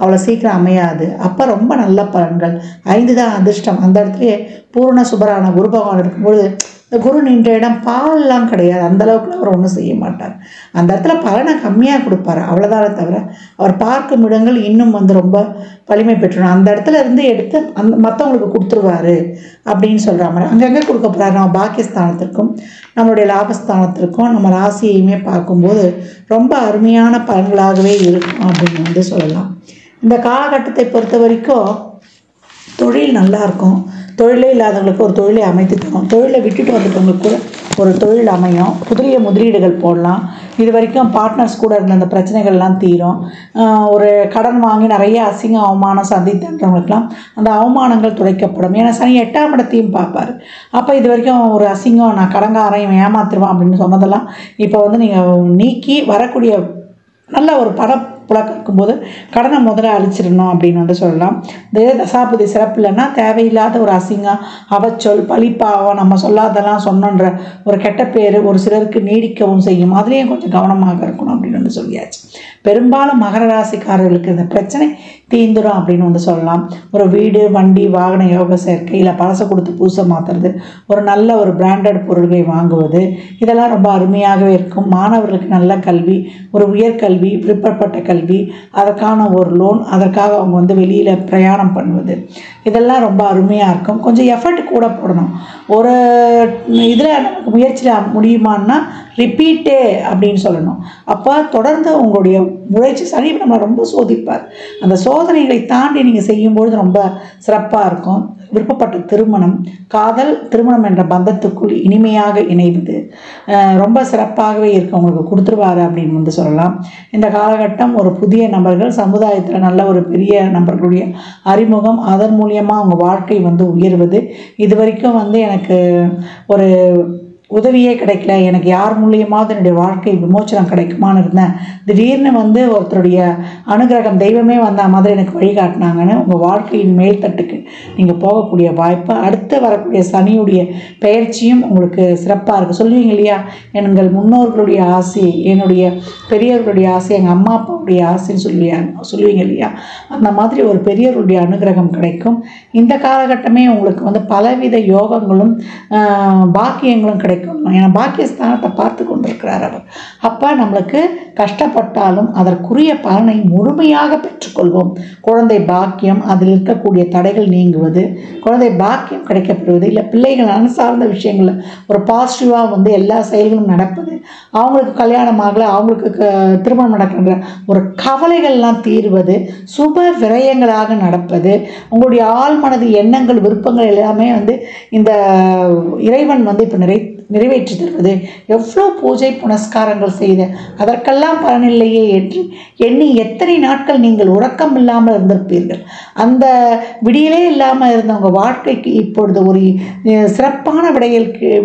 அவ்வளோ சீக்கிரம் அமையாது. அப்போ ரொம்ப நல்ல பலன்கள். 5 தான் அதிர்ஷ்டம். அந்த இடத்துலையே பூர்ண சுபரான குரு பகவான் இருக்கும்போது இந்த குரு நின்ற இடம் பால்லாம் கிடையாது, அந்தளவுக்கு அவர் ஒன்றும் செய்ய மாட்டார். அந்த இடத்துல பலனை கம்மியாக கொடுப்பார், அவ்வளோதானே தவிர அவர் பார்க்கும் இடங்கள் இன்னும் ரொம்ப வலிமை பெற்றணும். அந்த இடத்துல இருந்து எடுத்து மற்றவங்களுக்கு கொடுத்துருவாரு அப்படின்னு சொல்கிற மாதிரி அங்கங்கே கொடுக்க போகிறார். நம்ம பாக்கியஸ்தானத்திற்கும் நம்மளுடைய லாபஸ்தானத்திற்கும் நம்ம ராசியையுமே பார்க்கும்போது ரொம்ப அருமையான பலன்களாகவே இருக்கும் அப்படின்னு சொல்லலாம். இந்த காலகட்டத்தை பொறுத்த வரைக்கும் தொழில் நல்லாயிருக்கும். தொழிலே இல்லாதவங்களுக்கு ஒரு தொழிலை அமைத்து தரும். தொழிலை விட்டுட்டு வந்துட்டவங்களுக்கு கூட ஒரு தொழில் அமையும். புதிய முதலீடுகள் போடலாம். இது வரைக்கும் பார்ட்னர்ஸ் கூட இருந்த அந்த பிரச்சனைகள்லாம் தீரும். ஒரு கடன் வாங்கி நிறைய அசிங்க அவமானம் சந்தித்தவங்களுக்கெல்லாம் அந்த அவமானங்கள் துடைக்கப்படும். ஏன்னா சனி 8ஆம் இடத்தையும் பார்ப்பார். அப்போ இது வரைக்கும் ஒரு அசிங்கம், நான் கடங்காரையும் ஏமாத்துருவேன் அப்படின்னு சொன்னதெல்லாம் இப்போ நீங்கள் நீக்கி வரக்கூடிய நல்ல ஒரு புழக்கம் இருக்கும்போது கடனை முதல்ல அழிச்சிடணும் அப்படின்னு சொல்லலாம். தசாபதி சிறப்பு இல்லைன்னா தேவையில்லாத ஒரு அசிங்கம், அவச்சொல், பழிப்பாவம், நம்ம சொல்லாதெல்லாம் சொன்னன்ற ஒரு கெட்ட பேர் ஒரு சிலருக்கு நீடிக்கவும் செய்யும். அதுலேயும் கொஞ்சம் கவனமாக இருக்கணும் அப்படின்னு சொல்லியாச்சு. பெரும்பாலும் மகர ராசிக்காரர்களுக்கு இந்த பிரச்சனை தீந்துடும் அப்படின்னு சொல்லலாம். ஒரு வீடு, வண்டி, வாகன யோக சேர்க்கை, இல்லை பழசை கொடுத்து பூசை மாற்றுறது, ஒரு நல்ல ஒரு பிராண்டட் பொருள்களை வாங்குவது, இதெல்லாம் ரொம்ப அருமையாகவே இருக்கும். மாணவர்களுக்கு நல்ல கல்வி, ஒரு உயர்கல்வி, விருப்பப்பட்ட கல்வி, அதற்கான ஒரு லோன், அதற்காக அவங்க வெளியில் பிரயாணம் பண்ணுவது, இதெல்லாம் ரொம்ப அருமையாக இருக்கும். கொஞ்சம் எஃபர்ட் கூட போடணும். ஒரு இதில் நமக்கு முயற்சியில் முடியுமான்னா ரிப்பீட்டே அப்படின்னு சொல்லணும். அப்போ தொடர்ந்து உங்களுடைய முயற்சி சனி நம்மளை ரொம்ப சோதிப்பார். அந்த சோதனைகளை தாண்டி நீங்கள் செய்யும்பொழுது ரொம்ப சிறப்பாக இருக்கும். விருப்பப்பட்ட திருமணம், காதல், திருமணம் என்ற பந்தத்துக்குள் இனிமையாக இணைவது ரொம்ப சிறப்பாகவே இருக்கும். உங்களுக்கு கொடுத்துருவாரு அப்படின்னு சொல்லலாம். இந்த காலகட்டம் ஒரு புதிய நபர்கள், சமுதாயத்தில் நல்ல ஒரு பெரிய நபர்களுடைய அறிமுகம், அதன் மூலியமாக அவங்க வாழ்க்கை உயர்வது. இது வரைக்கும் எனக்கு ஒரு உதவியே கிடைக்கல, எனக்கு யார் மூலியமாவது என்னுடைய வாழ்க்கை விமோச்சனம் கிடைக்குமான்னு இருந்தேன். திடீர்னு வந்து ஒருத்தருடைய அனுகிரகம், தெய்வமே வந்த மாதிரி எனக்கு வழிகாட்டினாங்கன்னு உங்கள் வாழ்க்கையின் மேல்தட்டுக்கு நீங்கள் போகக்கூடிய வாய்ப்பு, அடுத்து வரக்கூடிய சனியுடைய பெயர்ச்சியும் உங்களுக்கு சிறப்பாக இருக்குது. சொல்லுவீங்க இல்லையா, எங்கள் முன்னோர்களுடைய ஆசை, என்னுடைய பெரியவர்களுடைய ஆசை, எங்கள் அம்மா அப்பாவுடைய ஆசைன்னு சொல்லுவீங்க இல்லையா, அந்த மாதிரி ஒரு பெரியவருடைய அனுகிரகம் கிடைக்கும். இந்த காலகட்டமே உங்களுக்கு வந்து பலவித யோகங்களும் பாக்கியங்களும் கிடைக்கும். ஏன்னா பாக்கியஸ்தானத்தை பார்த்து கொண்டிருக்கிறார் அவர். அப்போ நம்மளுக்கு கஷ்டப்பட்டாலும் அதற்குரிய பலனை முழுமையாக பெற்றுக்கொள்வோம். குழந்தை பாக்கியம், அதில் இருக்கக்கூடிய தடைகள் நீங்குவது, குழந்தை பாக்கியம் கிடைக்கப்படுவது, இல்லை பிள்ளைகள் சார்ந்த விஷயங்களில் ஒரு பாசிட்டிவாக வந்து எல்லா செயல்களும் நடப்பது, அவங்களுக்கு கல்யாணம் ஆகலை, அவங்களுக்கு திருமணம் நடக்கின்ற ஒரு கவலைகள்லாம் தீர்வது, சுப விரயங்களாக நடப்பது, உங்களுடைய ஆழ்மனது எண்ணங்கள் விருப்பங்கள் எல்லாமே வந்து இந்த இறைவன் வந்து இப்போ நிறைவேற்றி தருவது. எவ்வளோ பூஜை புனஸ்காரங்கள் செய்து அதற்கெல்லாம் பலனில்லையே என்று எண்ணி எத்தனை நாட்கள் நீங்கள் உறக்கம் இல்லாமல் இருந்திருப்பீர்கள். அந்த விடியலே இல்லாமல் இருந்த உங்கள் வாழ்க்கைக்கு இப்பொழுது ஒரு சிறப்பான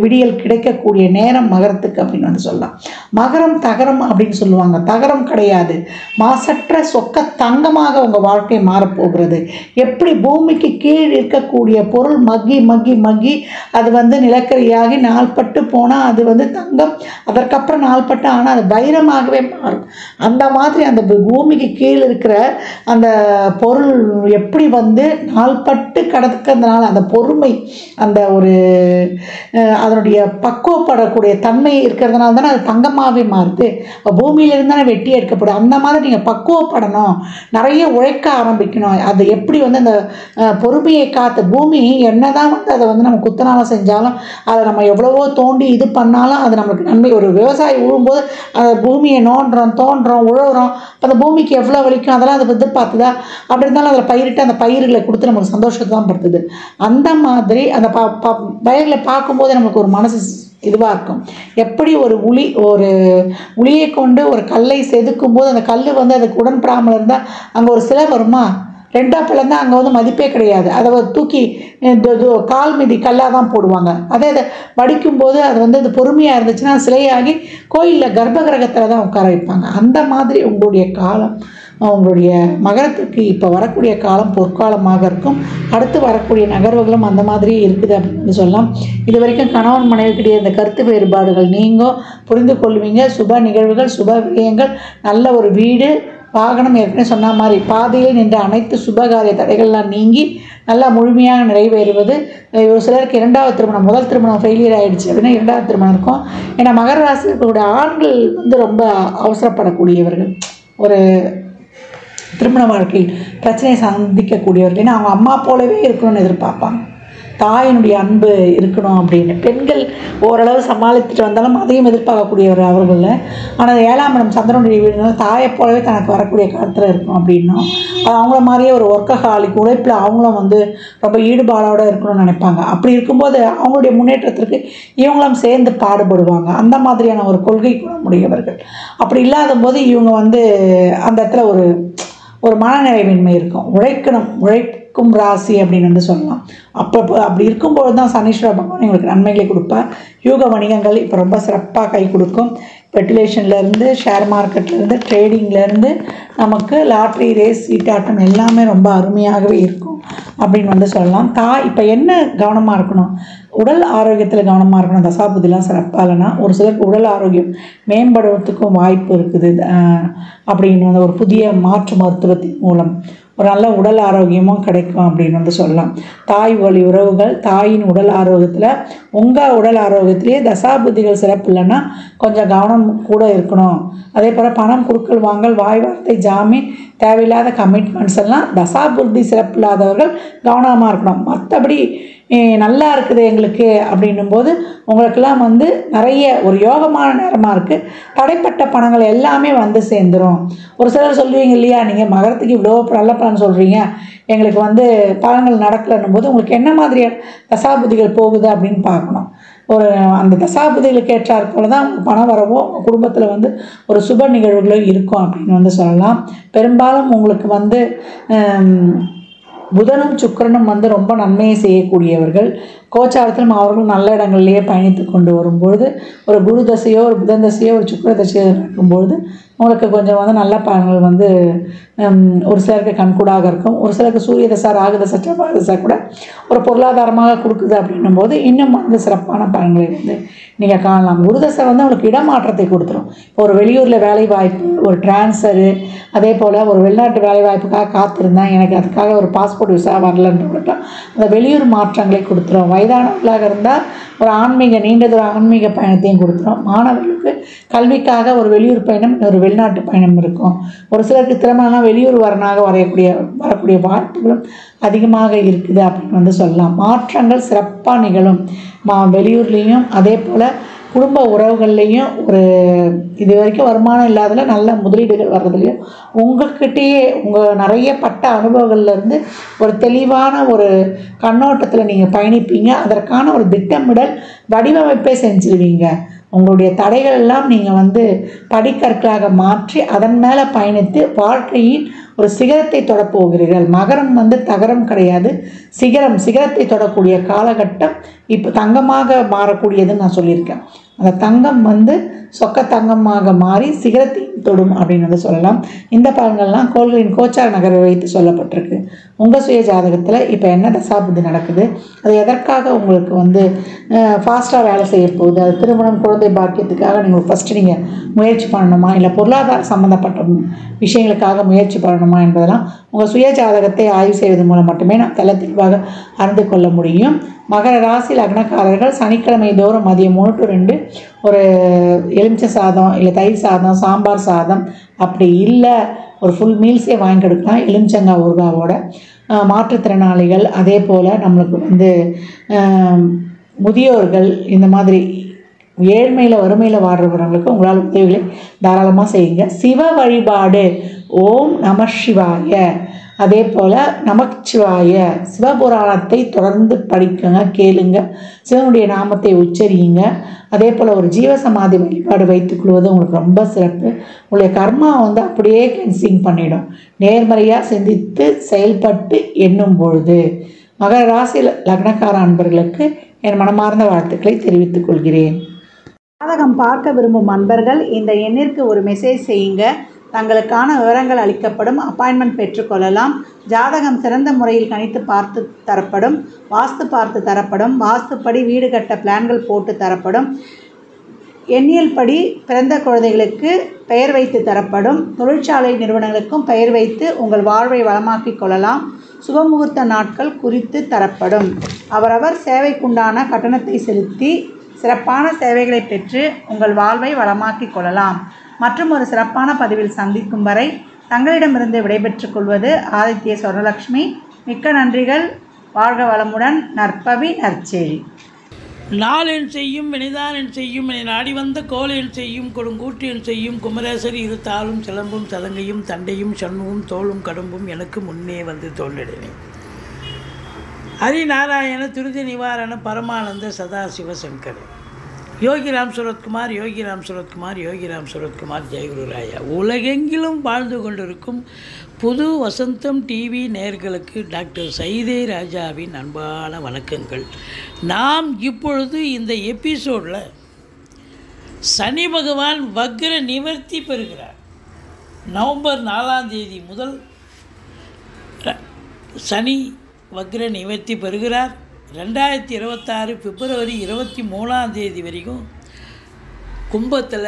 விடியல் கிடைக்கக்கூடிய நேரம் மகரத்துக்கு அப்படின்னு வந்து சொல்லலாம். மகரம் தகரம் அப்படின்னு சொல்லுவாங்க. தகரம் கிடையாது, மாசற்ற சொக்க தங்கமாக உங்கள் வாழ்க்கை மாறப்போகிறது. எப்படி பூமிக்கு கீழ் இருக்கக்கூடிய பொருள் மக்கி மக்கி மக்கி அது வந்து நிலக்கரியாகி நாள்பட்டு போனால் அது வந்து தங்கம், அதற்கப்புறம் நாள்பட்டு ஆனால் அது வைரமாகவே மாறும். அந்த மாதிரி அந்த பூமிக்கு கீழே இருக்கிற அந்த பொருள் எப்படி வந்து நாள்பட்டு கடக்கிறதுனால அந்த பொறுமை, அந்த ஒரு அதனுடைய பக்குவப்படக்கூடிய தன்மை இருக்கிறதுனால தானே அது தங்கமாகவே மாறுது. பூமியிலிருந்து தானே வெட்டி எடுக்கப்படும். அந்த மாதிரி நீங்கள் பக்குவப்படணும், நிறைய உழைக்க ஆரம்பிக்கணும். அது எப்படி வந்து அந்த பொறுமையை காத்து, பூமி என்னதான் வந்து அதை வந்து நம்ம குத்தனால செஞ்சாலும், அதை நம்ம எவ்வளவோ தோண்டி இது பண்ணாலும் அது நம்மளுக்கு நன்மை. ஒரு விவசாயி உழும்போது அந்த பூமியை தோன்றோம் உழவுறோம், அந்த பூமிக்கு எவ்வளோ வலிக்கும் அதெல்லாம் அதை எதிர்பார்த்துதா? அப்படி இருந்தாலும் அதில் பயிரிட்டு அந்த பயிர்களை கொடுத்து நமக்கு சந்தோஷத்தை தான் படுத்துது. அந்த மாதிரி அந்த பயிர்களை பார்க்கும்போது நமக்கு ஒரு மனசு இதுவாக இருக்கும். எப்படி ஒரு உளியை கொண்டு ஒரு கல்லை செதுக்கும் போது அந்த கல் வந்து அதுக்கு உடன்படாமல் இருந்தால் அங்கே ஒரு சிலை வருமா? ரெண்டா பிள்ளைந்தான் அங்கே வந்து மதிப்பே கிடையாது. அதை தூக்கி கால் மீதி கல்லாக தான் போடுவாங்க. அதே அதை வடிக்கும்போது அது வந்து அது பொறுமையாக இருந்துச்சுன்னா சிலையாகி கோயிலில் கர்ப்பகிரகத்தில் தான் உட்கார வைப்பாங்க. அந்த மாதிரி உங்களுடைய காலம், உங்களுடைய மகரத்துக்கு இப்போ வரக்கூடிய காலம் பொற்காலமாக இருக்கும். அடுத்து வரக்கூடிய நகர்வுகளும் அந்த மாதிரி இருக்குது அப்படின்னு சொல்லலாம். இது வரைக்கும் கணவன் மனைவிக்கிடையே இந்த கருத்து வேறுபாடுகள் நீங்கும், புரிந்து கொள்வீங்க. சுப நிகழ்வுகள், சுப விடயங்கள், நல்ல ஒரு வீடு, வாகனம், ஏற்கனவே சொன்ன மாதிரி பாதையில் நின்ற அனைத்து சுபகாரிய தடைகள்லாம் நீங்கி நல்லா முழுமையாக நிறைவேறுவது. ஒரு சிலருக்கு இரண்டாவது திருமணம், முதல் திருமணம் ஃபெயிலியர் ஆகிடுச்சு அப்படின்னா இரண்டாவது திருமணம் இருக்கும். ஏன்னா மகர ராசியில் இருக்கக்கூடிய ஆண்கள் வந்து ரொம்ப அவசரப்படக்கூடியவர்கள், ஒரு திருமண வாழ்க்கையில் பிரச்சனையை சந்திக்கக்கூடியவர்கள். ஏன்னா அவங்க அம்மா போலவே இருக்கணும்னு எதிர்பார்ப்பாங்க, தாயினுடைய அன்பு இருக்கணும் அப்படின்னு. பெண்கள் ஓரளவு சமாளித்துட்டு வந்தாலும் அதையும் எதிர்பார்க்கக்கூடியவர் அவர்களில். ஆனால் 7ஆம் இடம் சந்திரனுடைய வீடுனால தாயை போலவே தனக்கு வரக்கூடிய காலத்தில் இருக்கும் அப்படின்னும், அது அவங்கள மாதிரியே ஒரு ஒர்க்கஹாலிக், உழைப்பில் அவங்களும் வந்து ரொம்ப ஈடுபாடோடு இருக்கணும்னு நினைப்பாங்க. அப்படி இருக்கும்போது அவங்களுடைய முன்னேற்றத்திற்கு இவங்களும் சேர்ந்து பாடுபடுவாங்க. அந்த மாதிரியான ஒரு கொள்கை குணமுடையவர்கள். அப்படி இல்லாத போது இவங்க வந்து அந்த இடத்துல ஒரு மனநிறைவின்மை இருக்கும். உழைக்கும் ராசி அப்படின்னு வந்து சொல்லலாம். அப்படி இருக்கும்போது தான் சனீஸ்வர பகவான் எங்களுக்கு நன்மைகளை கொடுப்பார். யூக வணிகங்கள் இப்போ ரொம்ப சிறப்பாக கை கொடுக்கும். ஸ்பெகுலேஷன்லேருந்து, ஷேர் மார்க்கெட்லேருந்து, ட்ரேடிங்லேருந்து, நமக்கு லாட்ரி, ரேஸ், சீட்டாட்டம் எல்லாமே ரொம்ப அருமையாகவே இருக்கும் அப்படின்னு வந்து சொல்லலாம். இப்போ என்ன கவனமாக இருக்கணும்? உடல் ஆரோக்கியத்தில் கவனமாக இருக்கணும். தசாபுதிலாம் சிறப்பாக இல்லைன்னா ஒரு சிலருக்கு உடல் ஆரோக்கியம் மேம்படுவதற்கும் வாய்ப்பு இருக்குது. அப்படின்னு வந்து ஒரு புதிய மாற்று மருத்துவத்தின் மூலம் ஒரு நல்ல உடல் ஆரோக்கியமும் கிடைக்கும் அப்படின்னு வந்து சொல்லலாம். தாய் வழி உறவுகள், தாயின் உடல் ஆரோக்கியத்தில், உங்கள் உடல் ஆரோக்கியத்திலேயே தசாபுத்திகள் சிறப்பு இல்லைன்னா கொஞ்சம் கவனம் கூட இருக்கணும். அதே போல் பணம் கொடுக்கல் வாங்கல், வாய் வார்த்தை, ஜாமீன், தேவையில்லாத கமிட்மெண்ட்ஸ் எல்லாம் தசாபுத்தி சிறப்பு இல்லாதவர்கள் கவனமாக இருக்கணும். மற்றபடி நல்லா இருக்குது எங்களுக்கு அப்படின்னும் போது உங்களுக்கெல்லாம் வந்து நிறைய ஒரு யோகமான நேரமாக இருக்குது. தடைப்பட்ட பணங்கள் எல்லாமே வந்து சேர்ந்துடும். ஒரு சிலர் சொல்லுவீங்க இல்லையா, நீங்கள் மகரத்துக்கு இவ்வளோ நல்ல பலன் சொல்கிறீங்க, எங்களுக்கு வந்து பலன்கள் நடக்கலன்னும் போது உங்களுக்கு என்ன மாதிரியான தசாபுதிகள் போகுது அப்படின்னு பார்க்கணும். அந்த தசாபுதிகளுக்கு ஏற்றாற் போல தான் பணம் வரவோ உங்கள் குடும்பத்தில் வந்து ஒரு சுப நிகழ்வுகளோ இருக்கும் அப்படின்னு வந்து சொல்லலாம். பெரும்பாலும் உங்களுக்கு வந்து புதனும் சுக்கிரனும் வந்து ரொம்ப நன்மையை செய்யக்கூடியவர்கள். கோச்சாரத்திலும் அவர்களும் நல்ல இடங்களிலேயே பயணித்து கொண்டு வரும்பொழுது ஒரு குரு தசையோ ஒரு புதன் தசையோ ஒரு சுக்கிர தசையோ இருக்கும்பொழுது உங்களுக்கு கொஞ்சம் வந்து நல்ல பலன்கள் வந்து ஒரு சிலருக்கு கண்கூடாக இருக்கும். ஒரு சிலருக்கு சூரிய தசை ராகு தசை செவ்வாய் தசை கூட ஒரு பொருளாதாரமாக கொடுக்குது அப்படின்னும் போது இன்னும் வந்து சிறப்பான பலன்களை வந்து நீங்கள் காணலாம். குரு தசை வந்து உங்களுக்கு இடமாற்றத்தை கொடுத்துரும். இப்போ ஒரு வெளியூரில் வேலை வாய்ப்பு, ஒரு டிரான்ஸ்ஃபரு, அதே போல் ஒரு வெளிநாட்டு வேலை வாய்ப்புக்காக காத்திருந்தேன், எனக்கு அதுக்காக ஒரு பாஸ்போர்ட் விசா வரலன்றவங்களுக்குலாம் அந்த வெளியூர் மாற்றங்களை கொடுத்துரும். வயதானவர்களாக இருந்தால் ஒரு ஆன்மீக நீண்டதொரு ஆன்மீக பயணத்தையும் கொடுத்துரும். மாணவர்களுக்கு கல்விக்காக ஒரு வெளியூர் பயணம், ஒரு வெளிநாட்டு பயணம் இருக்கும். ஒரு சிலருக்கு திருமணம் வெளியூர் வரக்கூடிய வாய்ப்புகளும் அதிகமாக இருக்குது அப்படின்னு வந்து சொல்லலாம். மாற்றங்கள் சிறப்பாக நிகழும். வெளியூர்லேயும் அதே போல் குடும்ப உறவுகள்லேயும் ஒரு இது வரைக்கும் வருமானம் இல்லாததில் நல்ல முதலீடுகள் வர்றதுலையும் உங்கள்கிட்டயே உங்கள் நிறைய பட்ட அனுபவங்கள்லேருந்து ஒரு தெளிவான ஒரு கண்ணோட்டத்தில் நீங்கள் பயணிப்பீங்க. அதற்கான ஒரு திட்டமிடல் வடிவமைப்பே செஞ்சுருவீங்க. உங்களுடைய தடைகள் எல்லாம் நீங்கள் வந்து படிக்கற்களாக மாற்றி அதன் மேலே பயணித்து வாழ்க்கையில் ஒரு சிகரத்தை தொடப்போகிறீர்கள். மகரம் வந்து தகரம் கிடையாது, சிகரத்தை தொடக்கூடிய காலகட்டம் இப்போ தங்கமாக மாறக்கூடியதுன்னு நான் சொல்லியிருக்கேன். அந்த தங்கம் வந்து சொக்க தங்கமாக மாறி சிகரத்தை தொடும் அப்படின்னு வந்து சொல்லலாம். இந்த பலன்கள்லாம் கோள்களின் கோச்சார நகரை வைத்து சொல்லப்பட்டிருக்கு. உங்கள் சுய ஜாதகத்தில் இப்போ என்ன தசாபுத்தி நடக்குது, அது எதற்காக உங்களுக்கு வந்து ஃபாஸ்ட்டாக வேலை செய்ய போகுது, அது திருமணம் குழந்தை பாக்கியத்துக்காக நீங்கள் முயற்சி பண்ணணுமா, இல்லை பொருளாதார சம்மந்தப்பட்ட விஷயங்களுக்காக முயற்சி பண்ணணுமா என்பதெல்லாம் உங்கள் சுய ஜாதகத்தை ஆய்வு செய்வதன் மூலம் மட்டுமே நாம் தெளிவாக அறிந்து கொள்ள முடியும். மகர ராசி லக்னக்காரர்கள் சனிக்கிழமை தோறும் மதியம் 3 to 2 ஒரு எலுமிச்சை சாதம், இல்லை தயிர் சாதம், சாம்பார் சாதம், அப்படி இல்லை ஒரு ஃபுல் மீல்ஸே வாங்கி கொடுக்கலாம் எலுமிச்சங்காய் ஊறுகாவோட. மாற்றுத்திறனாளிகள் அதே போல் நம்மளுக்கு வந்து முதியோர்கள், இந்த மாதிரி ஏழ்மையில் வறுமையில் வாடுறவர்களுக்கு உங்களால் உதவிகளை தாராளமாக செய்யுங்க. சிவ வழிபாடு, ஓம் நம சிவாய, அதே போல் நமச்சிவாய சிவபுராணத்தை தொடர்ந்து படிக்குங்க, கேளுங்க, சிவனுடைய நாமத்தை உச்சரியுங்க. அதே போல் ஒரு ஜீவசமாதி வழிபாடு வைத்துக்கொள்வது உங்களுக்கு ரொம்ப சிறப்பு. உங்களுடைய கர்மா வந்து அப்படியே கிளென்சிங் பண்ணிடும். நேர்மறையாக சிந்தித்து செயல்பட்டு எண்ணும் பொழுது மகர ராசி லக்னக்கார அன்பர்களுக்கு என் மனமார்ந்த வாழ்த்துக்களை தெரிவித்துக் கொள்கிறேன். ஜாதகம் பார்க்க விரும்பும் அன்பர்கள் இந்த எண்ணிற்கு ஒரு மெசேஜ் செய்யுங்க. தங்களுக்கான விவரங்கள் அளிக்கப்படும். அப்பாயின்மெண்ட் பெற்றுக்கொள்ளலாம். ஜாதகம் சிறந்த முறையில் கணித்து பார்த்து தரப்படும். வாஸ்து பார்த்து தரப்படும். வாஸ்துப்படி வீடு கட்ட பிளான்கள் போட்டு தரப்படும். எண்ணியல் படி பிறந்த குழந்தைகளுக்கு பெயர் வைத்து தரப்படும். தொழிற்சாலை நிறுவனங்களுக்கும் பெயர் வைத்து உங்கள் வாழ்வை வளமாக்கிக் கொள்ளலாம். சுபமுகூர்த்த நாட்கள் குறித்து தரப்படும். அவரவர் சேவைக்குண்டான கட்டணத்தை செலுத்தி சிறப்பான சேவைகளை பெற்று உங்கள் வாழ்வை வளமாக்கிக் கொள்ளலாம். மற்றும் ஒரு சிறப்பான பதிவில் சந்திக்கும் வரை தங்களிடமிருந்து விடைபெற்றுக் கொள்வது ஆதித்ய சொர்ணலக்ஷ்மி. மிக்க நன்றிகள். வாழ்க வளமுடன். நற்பவி நற்செழி. நாளென் செய்யும் வினைதான் என் செய்யும் என நாடி வந்த கோல் என் செய்யும் கொடுங்கூட்டு என் செய்யும் குமரேசர் இரு தாளும் சிலம்பும் சதங்கையும் தண்டையும் சண்முகம் தோளும் கடம்பும் எனக்கு முன்னே வந்து தோன்றினே. ஹரிநாராயண துரித நிவாரண பரமானந்த சதாசிவசங்கர். யோகிராம் சுரத்குமார், யோகிராம் சுரத்குமார், யோகிராம் சுரத்குமார். ஜெயகுருராயா. உலகெங்கிலும் வாழ்ந்து கொண்டிருக்கும் புது வசந்தம் டிவி நேயர்களுக்கு டாக்டர் சைதே ராஜாவின் அன்பான வணக்கங்கள். நாம் இப்பொழுது இந்த எபிசோடில் சனி பகவான் வக்ர நிவர்த்தி பெறுகிறார். நவம்பர் 4ஆம் தேதி முதல் சனி வக்ர நிவர்த்தி பெறுகிறார். 2026 பிப்ரவரி 23ஆம் தேதி வரைக்கும் கும்பத்தில்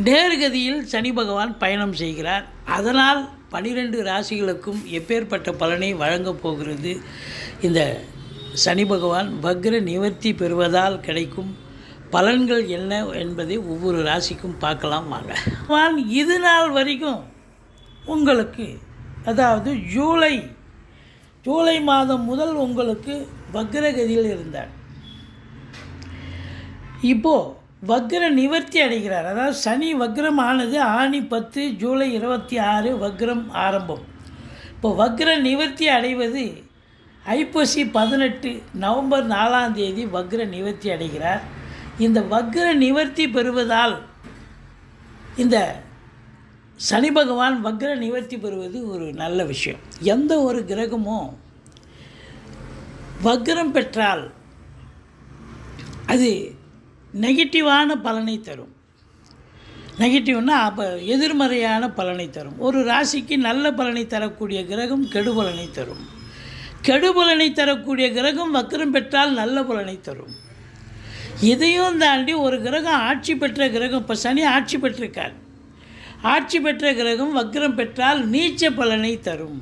நேர்கதியில் சனி பகவான் பயணம் செய்கிறார். அதனால் 12 ராசிகளுக்கும் எப்பேற்பட்ட பலனை வழங்கப் போகிறது இந்த சனி பகவான் வக்ர நிவர்த்தி பெறுவதால் கிடைக்கும் பலன்கள் என்ன என்பதை ஒவ்வொரு ராசிக்கும் பார்க்கலாம் வாங்க. இது நாள் வரைக்கும் உங்களுக்கு, அதாவது ஜூலை மாதம் முதல் உங்களுக்கு வக்ரகதியில் இருந்தார். இப்போது வக்ர நிவர்த்தி அடைகிறார். அதாவது சனி வக்ரமானது ஆனி 10 ஜூலை 26 வக்ரம் ஆரம்பம். இப்போ வக்ர நிவர்த்தி அடைவது ஐப்பசி 18 நவம்பர் 4ஆம் தேதி வக்ர நிவர்த்தி அடைகிறார். இந்த வக்ர நிவர்த்தி பெறுவதால் இந்த சனி பகவான் வக்ர நிவர்த்தி பெறுவது ஒரு நல்ல விஷயம். எந்த ஒரு கிரகமும் வக்ரம் பெற்றால் அது நெகட்டிவான பலனை தரும். நெகட்டிவ்னா அப்போ எதிர்மறையான பலனை தரும். ஒரு ராசிக்கு நல்ல பலனை தரக்கூடிய கிரகம் கெடுபலனை தரும். கெடுபலனை தரக்கூடிய கிரகம் வக்ரம் பெற்றால் நல்ல பலனை தரும். இதையும் தாண்டி ஒரு கிரகம் ஆட்சி பெற்ற கிரகம், இப்போ சனி ஆட்சி பெற்றிருக்கார், ஆட்சி பெற்ற கிரகம் வக்ரம் பெற்றால் நீச்ச பலனை தரும்.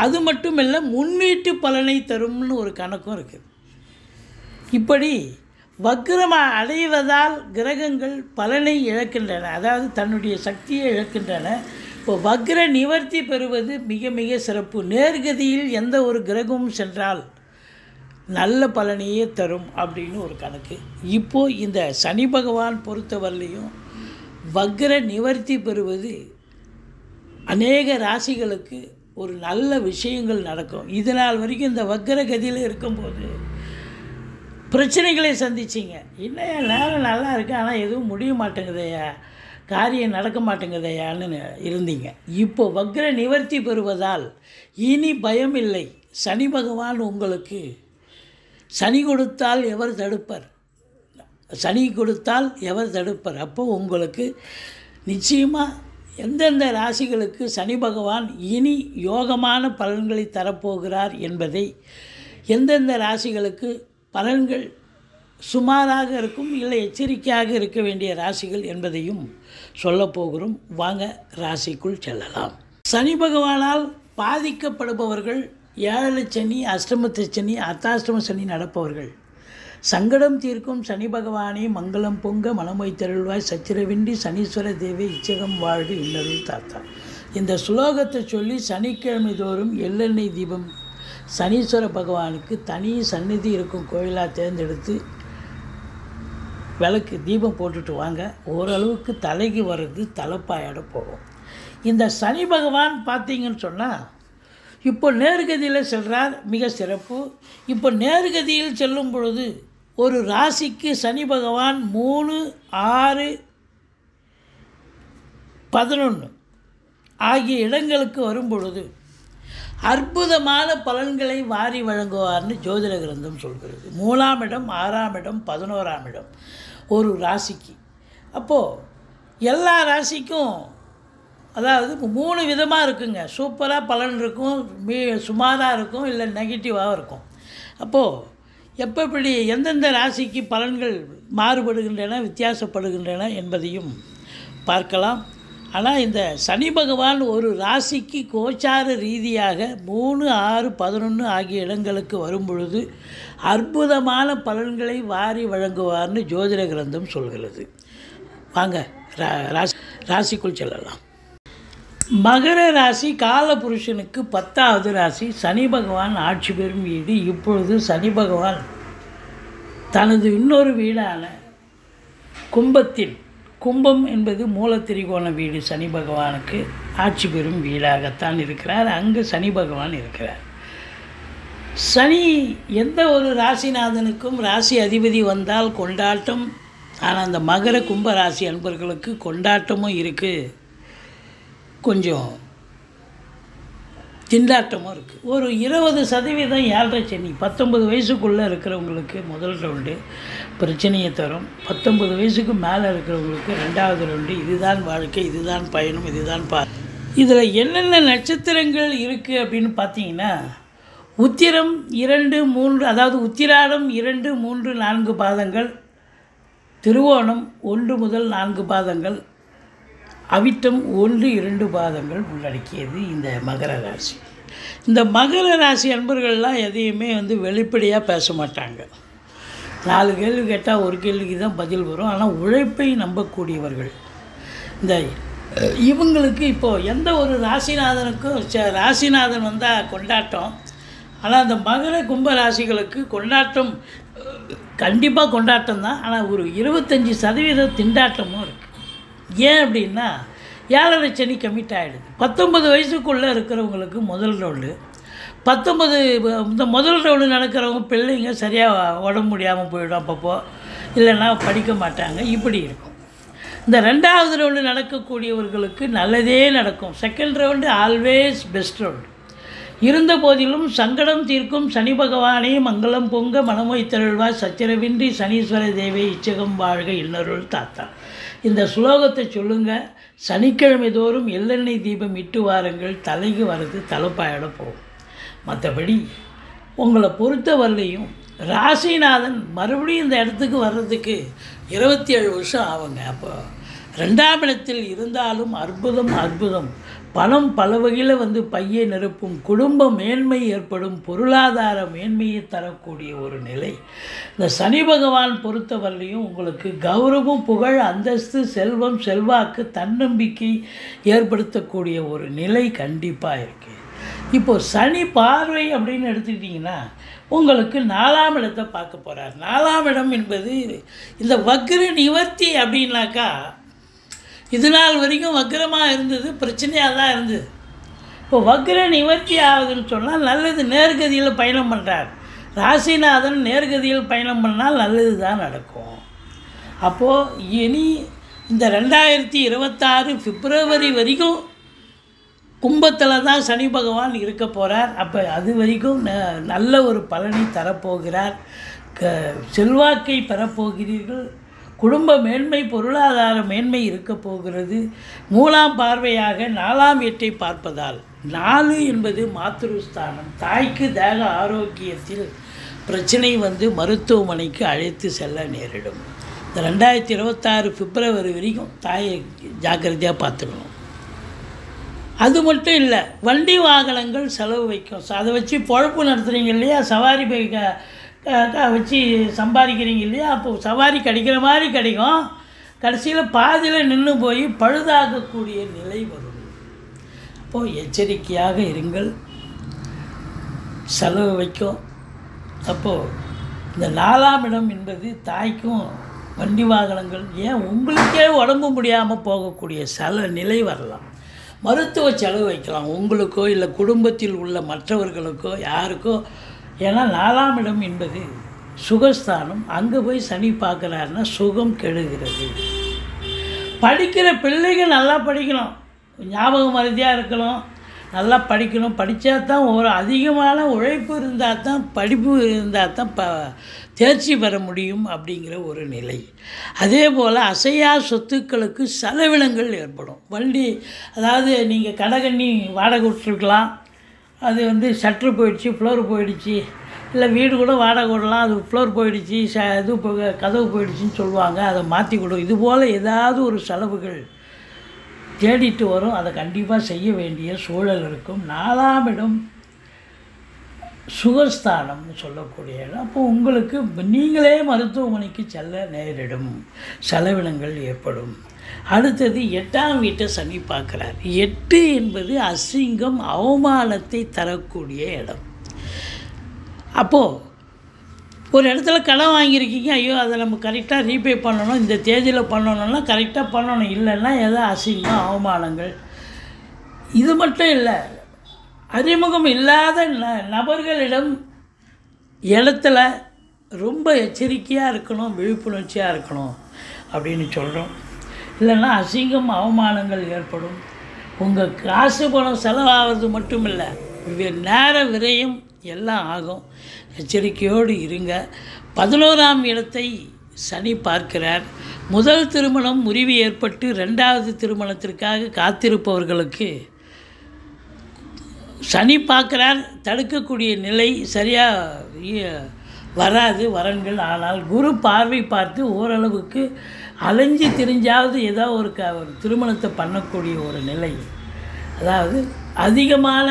அது மட்டும் இல்லை, முன்னீட்டு பலனை தரும்னு ஒரு கணக்கும் இருக்குது. இப்படி வக்ரம் அடைவதால் கிரகங்கள் பலனை இழக்கின்றன, அதாவது தன்னுடைய சக்தியை இழக்கின்றன. இப்போ வக்ர நிவர்த்தி பெறுவது மிக மிக சிறப்பு. நேர்கதியில் எந்த ஒரு கிரகமும் சென்றால் நல்ல பலனையே தரும் அப்படின்னு ஒரு கணக்கு. இப்போது இந்த சனி பகவான் பொறுத்தவரையிலையும் வக்ர நிவர்த்தி பெறுவது அநேக ராசிகளுக்கு ஒரு நல்ல விஷயங்கள் நடக்கும். இதனால் வரைக்கும் இந்த வக்ர கதியில் இருக்கும்போது பிரச்சனைகளை சந்திச்சிங்க. இன்னும் நேரம் நல்லா இருக்குது, ஆனால் எதுவும் முடிய மாட்டேங்குதையா, காரியம் நடக்க மாட்டேங்குதையான்னு இருந்தீங்க. இப்போ வக்ர நிவர்த்தி பெறுவதால் இனி பயம் இல்லை. சனி பகவான் உங்களுக்கு சனி கொடுத்தால் எவர் தடுப்பர், சனி கொடுத்தால் எவர் தடுப்பர். அப்போ உங்களுக்கு நிச்சயமாக எந்தெந்த ராசிகளுக்கு சனி பகவான் இனி யோகமான பலன்களை தரப்போகிறார் என்பதை, எந்தெந்த ராசிகளுக்கு பலன்கள் சுமாராக இருக்கும் இல்லை எச்சரிக்கையாக இருக்க வேண்டிய ராசிகள் என்பதையும் சொல்லப்போகிறோம். வாங்க ராசிக்குள் செல்லலாம். சனி பகவானால் பாதிக்கப்படுபவர்கள், ஏழரை சனி, அஷ்டமத்து சனி, அர்த்தாஷ்டம சனி நடப்பவர்கள், சங்கடம் தீர்க்கும் சனி பகவானே மங்களம் பொங்க மனமொய் தருள்வாய் சச்சிரவின்றி சனீஸ்வர தேவி இச்சகம் வாழ்க இன்னருள் தாத்தா. இந்த சுலோகத்தை சொல்லி சனிக்கிழமை தோறும் எள்ளெண்ணெய் தீபம் சனீஸ்வர பகவானுக்கு தனி சந்நிதி இருக்கும் கோயிலாக தேர்ந்தெடுத்து விளக்கு தீபம் போட்டுட்டு வாங்க. ஓரளவுக்கு தலைக்கு வர்றது தலைப்பாயோட போகும். இந்த சனி பகவான் பார்த்தீங்கன்னு சொன்னால் இப்போ நேர்கதியில் செல்கிறார், மிக சிறப்பு. இப்போ நேர்கதியில் செல்லும் பொழுது ஒரு ராசிக்கு சனி பகவான் 3, 6, 11 ஆகிய இடங்களுக்கு வரும் பொழுது அற்புதமான பலன்களை வாரி வழங்குவார்னு ஜோதிட கிரந்தம் சொல்கிறது. 3ஆம் இடம், 6ஆம் இடம், 11ஆம் இடம் ஒரு ராசிக்கு. அப்போது எல்லா ராசிக்கும் அதாவது 3 விதமாக இருக்குங்க. சூப்பராக பலன் இருக்கும், சுமாராக இருக்கும், இல்லை நெகட்டிவாக இருக்கும். அப்போது எப்படி எந்தெந்த ராசிக்கு பலன்கள் மாறுபடுகின்றன, வித்தியாசப்படுகின்றன என்பதையும் பார்க்கலாம். ஆனால் இந்த சனி பகவான் ஒரு ராசிக்கு கோச்சார ரீதியாக 3, 6, 11 ஆகிய இடங்களுக்கு வரும் பொழுது அற்புதமான பலன்களை வாரி வழங்குவார்னு ஜோதிட கிரந்தம் சொல்கிறது. வாங்க ராசிக்குள் செல்லலாம். மகர ராசி காலபுருஷனுக்கு 10வது ராசி. சனி பகவான் ஆட்சி பெறும் வீடு. இப்பொழுது சனி பகவான் தனது இன்னொரு வீடான கும்பத்தில், கும்பம் என்பது மூலத்திரிகோண வீடு, சனி பகவானுக்கு ஆட்சி பெறும் வீடாகத்தான் இருக்கிறார். அங்கு சனி பகவான் இருக்கிறார். சனி எந்த ஒரு ராசிநாதனுக்கும் ராசி அதிபதி வந்தால் கொண்டாட்டம். ஆனால் அந்த மகர கும்ப ராசி அன்பர்களுக்கு கொண்டாட்டமும் இருக்குது, கொஞ்சம் திண்டாட்டமும் இருக்குது. ஒரு 20% 7.5 சனி 19 வயசுக்குள்ளே இருக்கிறவங்களுக்கு முதல் ரவுண்டு பிரச்சனையை தரும். 19 வயசுக்கு மேலே இருக்கிறவங்களுக்கு 2வது ரவுண்டு. இதுதான் வாழ்க்கை, இதுதான் பயணம், இதுதான் இதில் என்னென்ன நட்சத்திரங்கள் இருக்குது அப்படின்னு பார்த்தீங்கன்னா, உத்திரம் 2, 3, அதாவது உத்திராடம் 2, 3, 4 பாதங்கள், திருவோணம் 1 முதல் 4 பாதங்கள், அவிட்டம் 1, 2 பாதங்கள் உள்ளடக்கியது இந்த மகர ராசி. இந்த மகர ராசி அன்பர்கள்லாம் எதையுமே வெளிப்படையாக பேச மாட்டாங்க. 4 கேள்வி கேட்டால் ஒரு கேள்விக்கு தான் பதில் வரும். ஆனால் உழைப்பை நம்பக்கூடியவர்கள். இந்த இவங்களுக்கு இப்போது எந்த ஒரு ராசிநாதனுக்கும் ராசிநாதன் வந்தால் கொண்டாட்டம். ஆனால் அந்த மகர கும்ப ராசிகளுக்கு கொண்டாட்டம் கண்டிப்பாக கொண்டாட்டம் தான். ஆனால் ஒரு 25% திண்டாட்டமும் இருக்குது. ஏன் அப்படின்னா 7.5 சனி கமிட் ஆகிடுது. 19 வயசுக்குள்ளே இருக்கிறவங்களுக்கு முதல் ரவுண்டு, 19 இந்த முதல் ரவுண்டு நடக்கிறவங்க பிள்ளைங்க சரியாக உடம்பு முடியாமல் போயிடும், அப்பப்போ இல்லைன்னா படிக்க மாட்டாங்க, இப்படி இருக்கும். இந்த 2வது ரவுண்டு நடக்கக்கூடியவர்களுக்கு நல்லதே நடக்கும். Second round always best round. இருந்த போதிலும் சங்கடம் தீர்க்கும் சனி பகவானே மங்களம் பொங்க மனமொய் தருள்வாய் சச்சரவின்றி சனீஸ்வர தேவி இச்சகம் வாழ்க இன்னருள் தாத்தா. இந்த ஸ்லோகத்தை சொல்லுங்கள். சனிக்கிழமை தோறும் எள்ளெண்ணெய் தீபம் இட்டு வாருங்கள். தலைக்கு வர்றது தலைப்பாயிட போகும். மற்றபடி உங்களை பொறுத்தவரையிலையும் ராசிநாதன் மறுபடியும் இந்த இடத்துக்கு வர்றதுக்கு 27 வருஷம் ஆகுங்க. அப்போ 2ஆம் இடத்தில் இருந்தாலும் அற்புதம். பணம் பல வகையில் பையை நிரப்பும், குடும்ப மேன்மை ஏற்படும், பொருளாதார மேன்மையை தரக்கூடிய ஒரு நிலை. இந்த சனி பகவான் பொறுத்தவரையிலையும் உங்களுக்கு கௌரவம், புகழ், அந்தஸ்து, செல்வம், செல்வாக்கு, தன்னம்பிக்கை ஏற்படுத்தக்கூடிய ஒரு நிலை கண்டிப்பாக இருக்குது. இப்போது சனி பார்வை அப்படின்னு எடுத்துக்கிட்டிங்கன்னா உங்களுக்கு 4ஆம் இடத்தை பார்க்க போகிறார். 4ஆம் இடம் என்பது இந்த வக்ர நிவர்த்தி அப்படின்னாக்கா, இது நாள் வரைக்கும் வக்ரமாக இருந்தது, பிரச்சனையாக தான் இருந்தது. இப்போ வக்ர நிவர்த்தி ஆகுதுன்னு சொன்னால் நல்லது. நேர்கதியில் பயணம் பண்ணுறார் ராசிநாதன். நேர்கதியில் பயணம் பண்ணால் நல்லது தான் நடக்கும். அப்போது இனி இந்த 2026 பிப்ரவரி வரைக்கும் கும்பத்தில் தான் சனி பகவான் இருக்க போகிறார். அப்போ அது வரைக்கும் நல்ல ஒரு பலனை தரப்போகிறார். செல்வாக்கை பெறப்போகிறீர்கள். குடும்ப மேன்மை, பொருளாதார மேன்மை இருக்க போகிறது. 3ஆம் பார்வையாக 4ஆம் வீட்டை பார்ப்பதால் 4 என்பது மாத்ருஸ்தானம். தாய்க்கு தேக ஆரோக்கியத்தில் பிரச்சனை மருத்துவமனைக்கு அழைத்து செல்ல நேரிடும். இந்த 2026 பிப்ரவரி வரைக்கும் தாயை ஜாக்கிரதையாக பார்த்துக்கணும். அது மட்டும் இல்லை, வண்டி வாகனங்கள் செலவு வைக்கும். அதை வச்சு பொழப்பு நடத்துகிறீங்க இல்லையா, சவாரி வச்சு சம்பாதிக்கிறீங்க இல்லையா, அப்போது சவாரி கிடைக்கிற மாதிரி கிடைக்கும். கடைசியில் பாதியில் நின்று போய் பழுதாகக்கூடிய நிலை வரும். அப்போது எச்சரிக்கையாக இருங்கள். செலவு வைக்கும். அப்போது இந்த 4ஆம் இடம் என்பது தாய்க்கும் வண்டி வாகனங்கள், ஏன் உங்களுக்கே உடம்பு முடியாமல் போகக்கூடிய நிலை வரலாம். மருத்துவ செலவு வைக்கலாம், உங்களுக்கோ இல்லை குடும்பத்தில் உள்ள மற்றவர்களுக்கோ யாருக்கோ. ஏன்னா 4ஆம் இடம் என்பது சுகஸ்தானம். அங்கே போய் சனி பார்க்குறாருன்னா சுகம் கெடுகிறது. படிக்கிற பிள்ளைகள் நல்லா படிக்கணும், ஞாபகம் மருதியாக இருக்கணும், நல்லா படிக்கணும். படித்தா தான் ஒரு அதிகமான உழைப்பு இருந்தால் தான், படிப்பு இருந்தால் தான் தேர்ச்சி பெற முடியும் அப்படிங்கிற ஒரு நிலை. அதே போல் அசையா சொத்துக்களுக்கு செலவினங்கள் ஏற்படும். வண்டி, அதாவது நீங்கள் கடைகண்ணி வாடகை விட்டுருக்கலாம், அது ஷட்ரு போயிடுச்சு, ஃப்ளோர் போயிடுச்சு, இல்லை வீடு கூட வாடகை விடலாம், அது ஃப்ளோர் போயிடுச்சு, கதவு போயிடுச்சின்னு சொல்லுவாங்க, அதை மாற்றி கொடு. இதுபோல் ஏதாவது ஒரு செலவுகள் தேடிட்டு வரும். அதை கண்டிப்பாக செய்ய வேண்டிய சூழல் இருக்கும். 4ஆம் இடம் சுகஸ்தானம்னு சொல்லக்கூடிய இடம். அப்போ உங்களுக்கு நீங்களே மருத்துவமனைக்கு செல்ல நேரிடும், செலவினங்கள் ஏற்படும். அடுத்தது 8ஆம் வீட்டை சனி பார்க்குறார். 8 என்பது அசிங்கம், அவமானத்தை தரக்கூடிய இடம். அப்போது ஒரு இடத்துல கடன் வாங்கியிருக்கீங்க, ஐயோ அதை நம்ம கரெக்டாக ரீபே பண்ணணும், இந்த தேதியில் பண்ணணும்னா கரெக்டாக பண்ணணும், இல்லைன்னா ஏதோ அசிங்கம், அவமானங்கள். இது மட்டும் இல்லை, அறிமுகம் இல்லாத நபர்களிடம் இடத்துல ரொம்ப எச்சரிக்கையாக இருக்கணும், விழிப்புணர்ச்சியாக இருக்கணும் அப்படின்னு சொல்கிறோம். இல்லைன்னா அசிங்கம், அவமானங்கள் ஏற்படும். உங்கள் காசு பணம் செலவாகிறது மட்டும் இல்லை, நேர விரயம் எல்லாம் ஆகும். எச்சரிக்கையோடு இருங்க. 11ஆம் இடத்தை சனி பார்க்கிறார். முதல் திருமணம் முறிவு ஏற்பட்டு 2வது திருமணத்திற்காக காத்திருப்பவர்களுக்கு சனி பார்க்குறார். தடுக்கக்கூடிய நிலை சரியாக வராது வரன்கள். ஆனால் குரு பார்வை பார்த்து ஓரளவுக்கு அலைஞ்சு திரிஞ்சாவது ஏதோ ஒரு திருமணத்தை பண்ணக்கூடிய ஒரு நிலை. அதாவது அதிகமான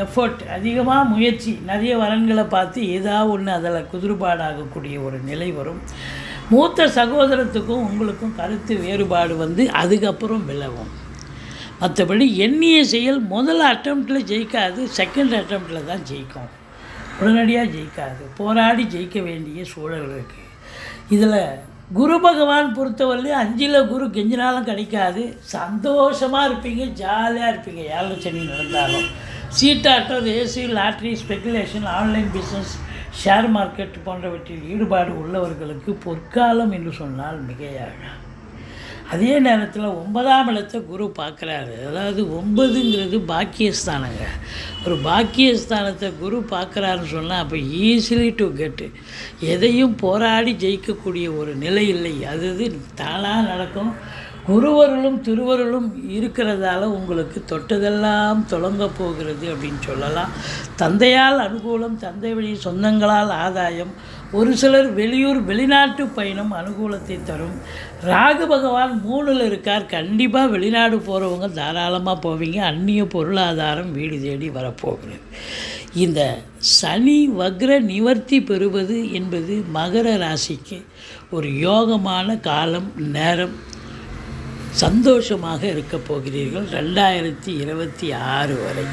எஃபர்ட், அதிகமாக முயற்சி, நிறைய வரன்களை பார்த்து ஏதாவது ஒன்று அதில் குதிர்பாடாகக்கூடிய ஒரு நிலை வரும். மூத்த சகோதரத்துக்கும் உங்களுக்கும் கருத்து வேறுபாடு அதுக்கப்புறம் விலகும். மற்றபடி எண்ணிய செயல் முதல் அட்டம்ப்டில் ஜெயிக்காது, செகண்ட் அட்டம்ப்டில் தான் ஜெயிக்கும். உடனடியாக ஜெயிக்காது, போராடி ஜெயிக்க வேண்டிய சூழல் இருக்குது. இதில் குரு பகவான் பொறுத்தவரையிலே 5ல் குரு கெஞ்சினாலும் கிடைக்காது. சந்தோஷமாக இருப்பீங்க, ஜாலியாக இருப்பீங்க. 7 சனி நடந்தாலும் சீட்டாட்டம், race, lottery, speculation, online business, share market போன்றவற்றில் ஈடுபாடு உள்ளவர்களுக்கு பொற்காலம் என்று சொன்னால் மிகையாக. அதே நேரத்தில் 9ஆம் இடத்தை குரு பார்க்குறாரு. அதாவது 9ங்கிறது பாக்கியஸ்தானங்க. ஒரு பாக்கியஸ்தானத்தை குரு பார்க்குறாருன்னு சொன்னால் அப்போ ஈஸிலி டு கெட்டு, எதையும் போராடி ஜெயிக்கக்கூடிய ஒரு நிலை இல்லை. அது தானாக நடக்கும். குருவருளும் திருவருளும் இருக்கிறதால உங்களுக்கு தொட்டதெல்லாம் தொடங்க போகிறது அப்படின்னு சொல்லலாம். தந்தையால் அனுகூலம், தந்தை வழி சொந்தங்களால் ஆதாயம், ஒரு சிலர் வெளியூர் வெளிநாட்டு பயணம் அனுகூலத்தை தரும். ராகு பகவான் 3ல் இருக்கார். கண்டிப்பாக வெளிநாடு போகிறவங்க தாராளமாக போவீங்க. அந்நிய பொருளாதாரம் வீடு தேடி வரப்போகிறது. இந்த சனி வக்ர நிவர்த்தி பெறுவது என்பது மகர ராசிக்கு ஒரு யோகமான காலம், நேரம். சந்தோஷமாக இருக்க போகிறீர்கள் 2026 வரை.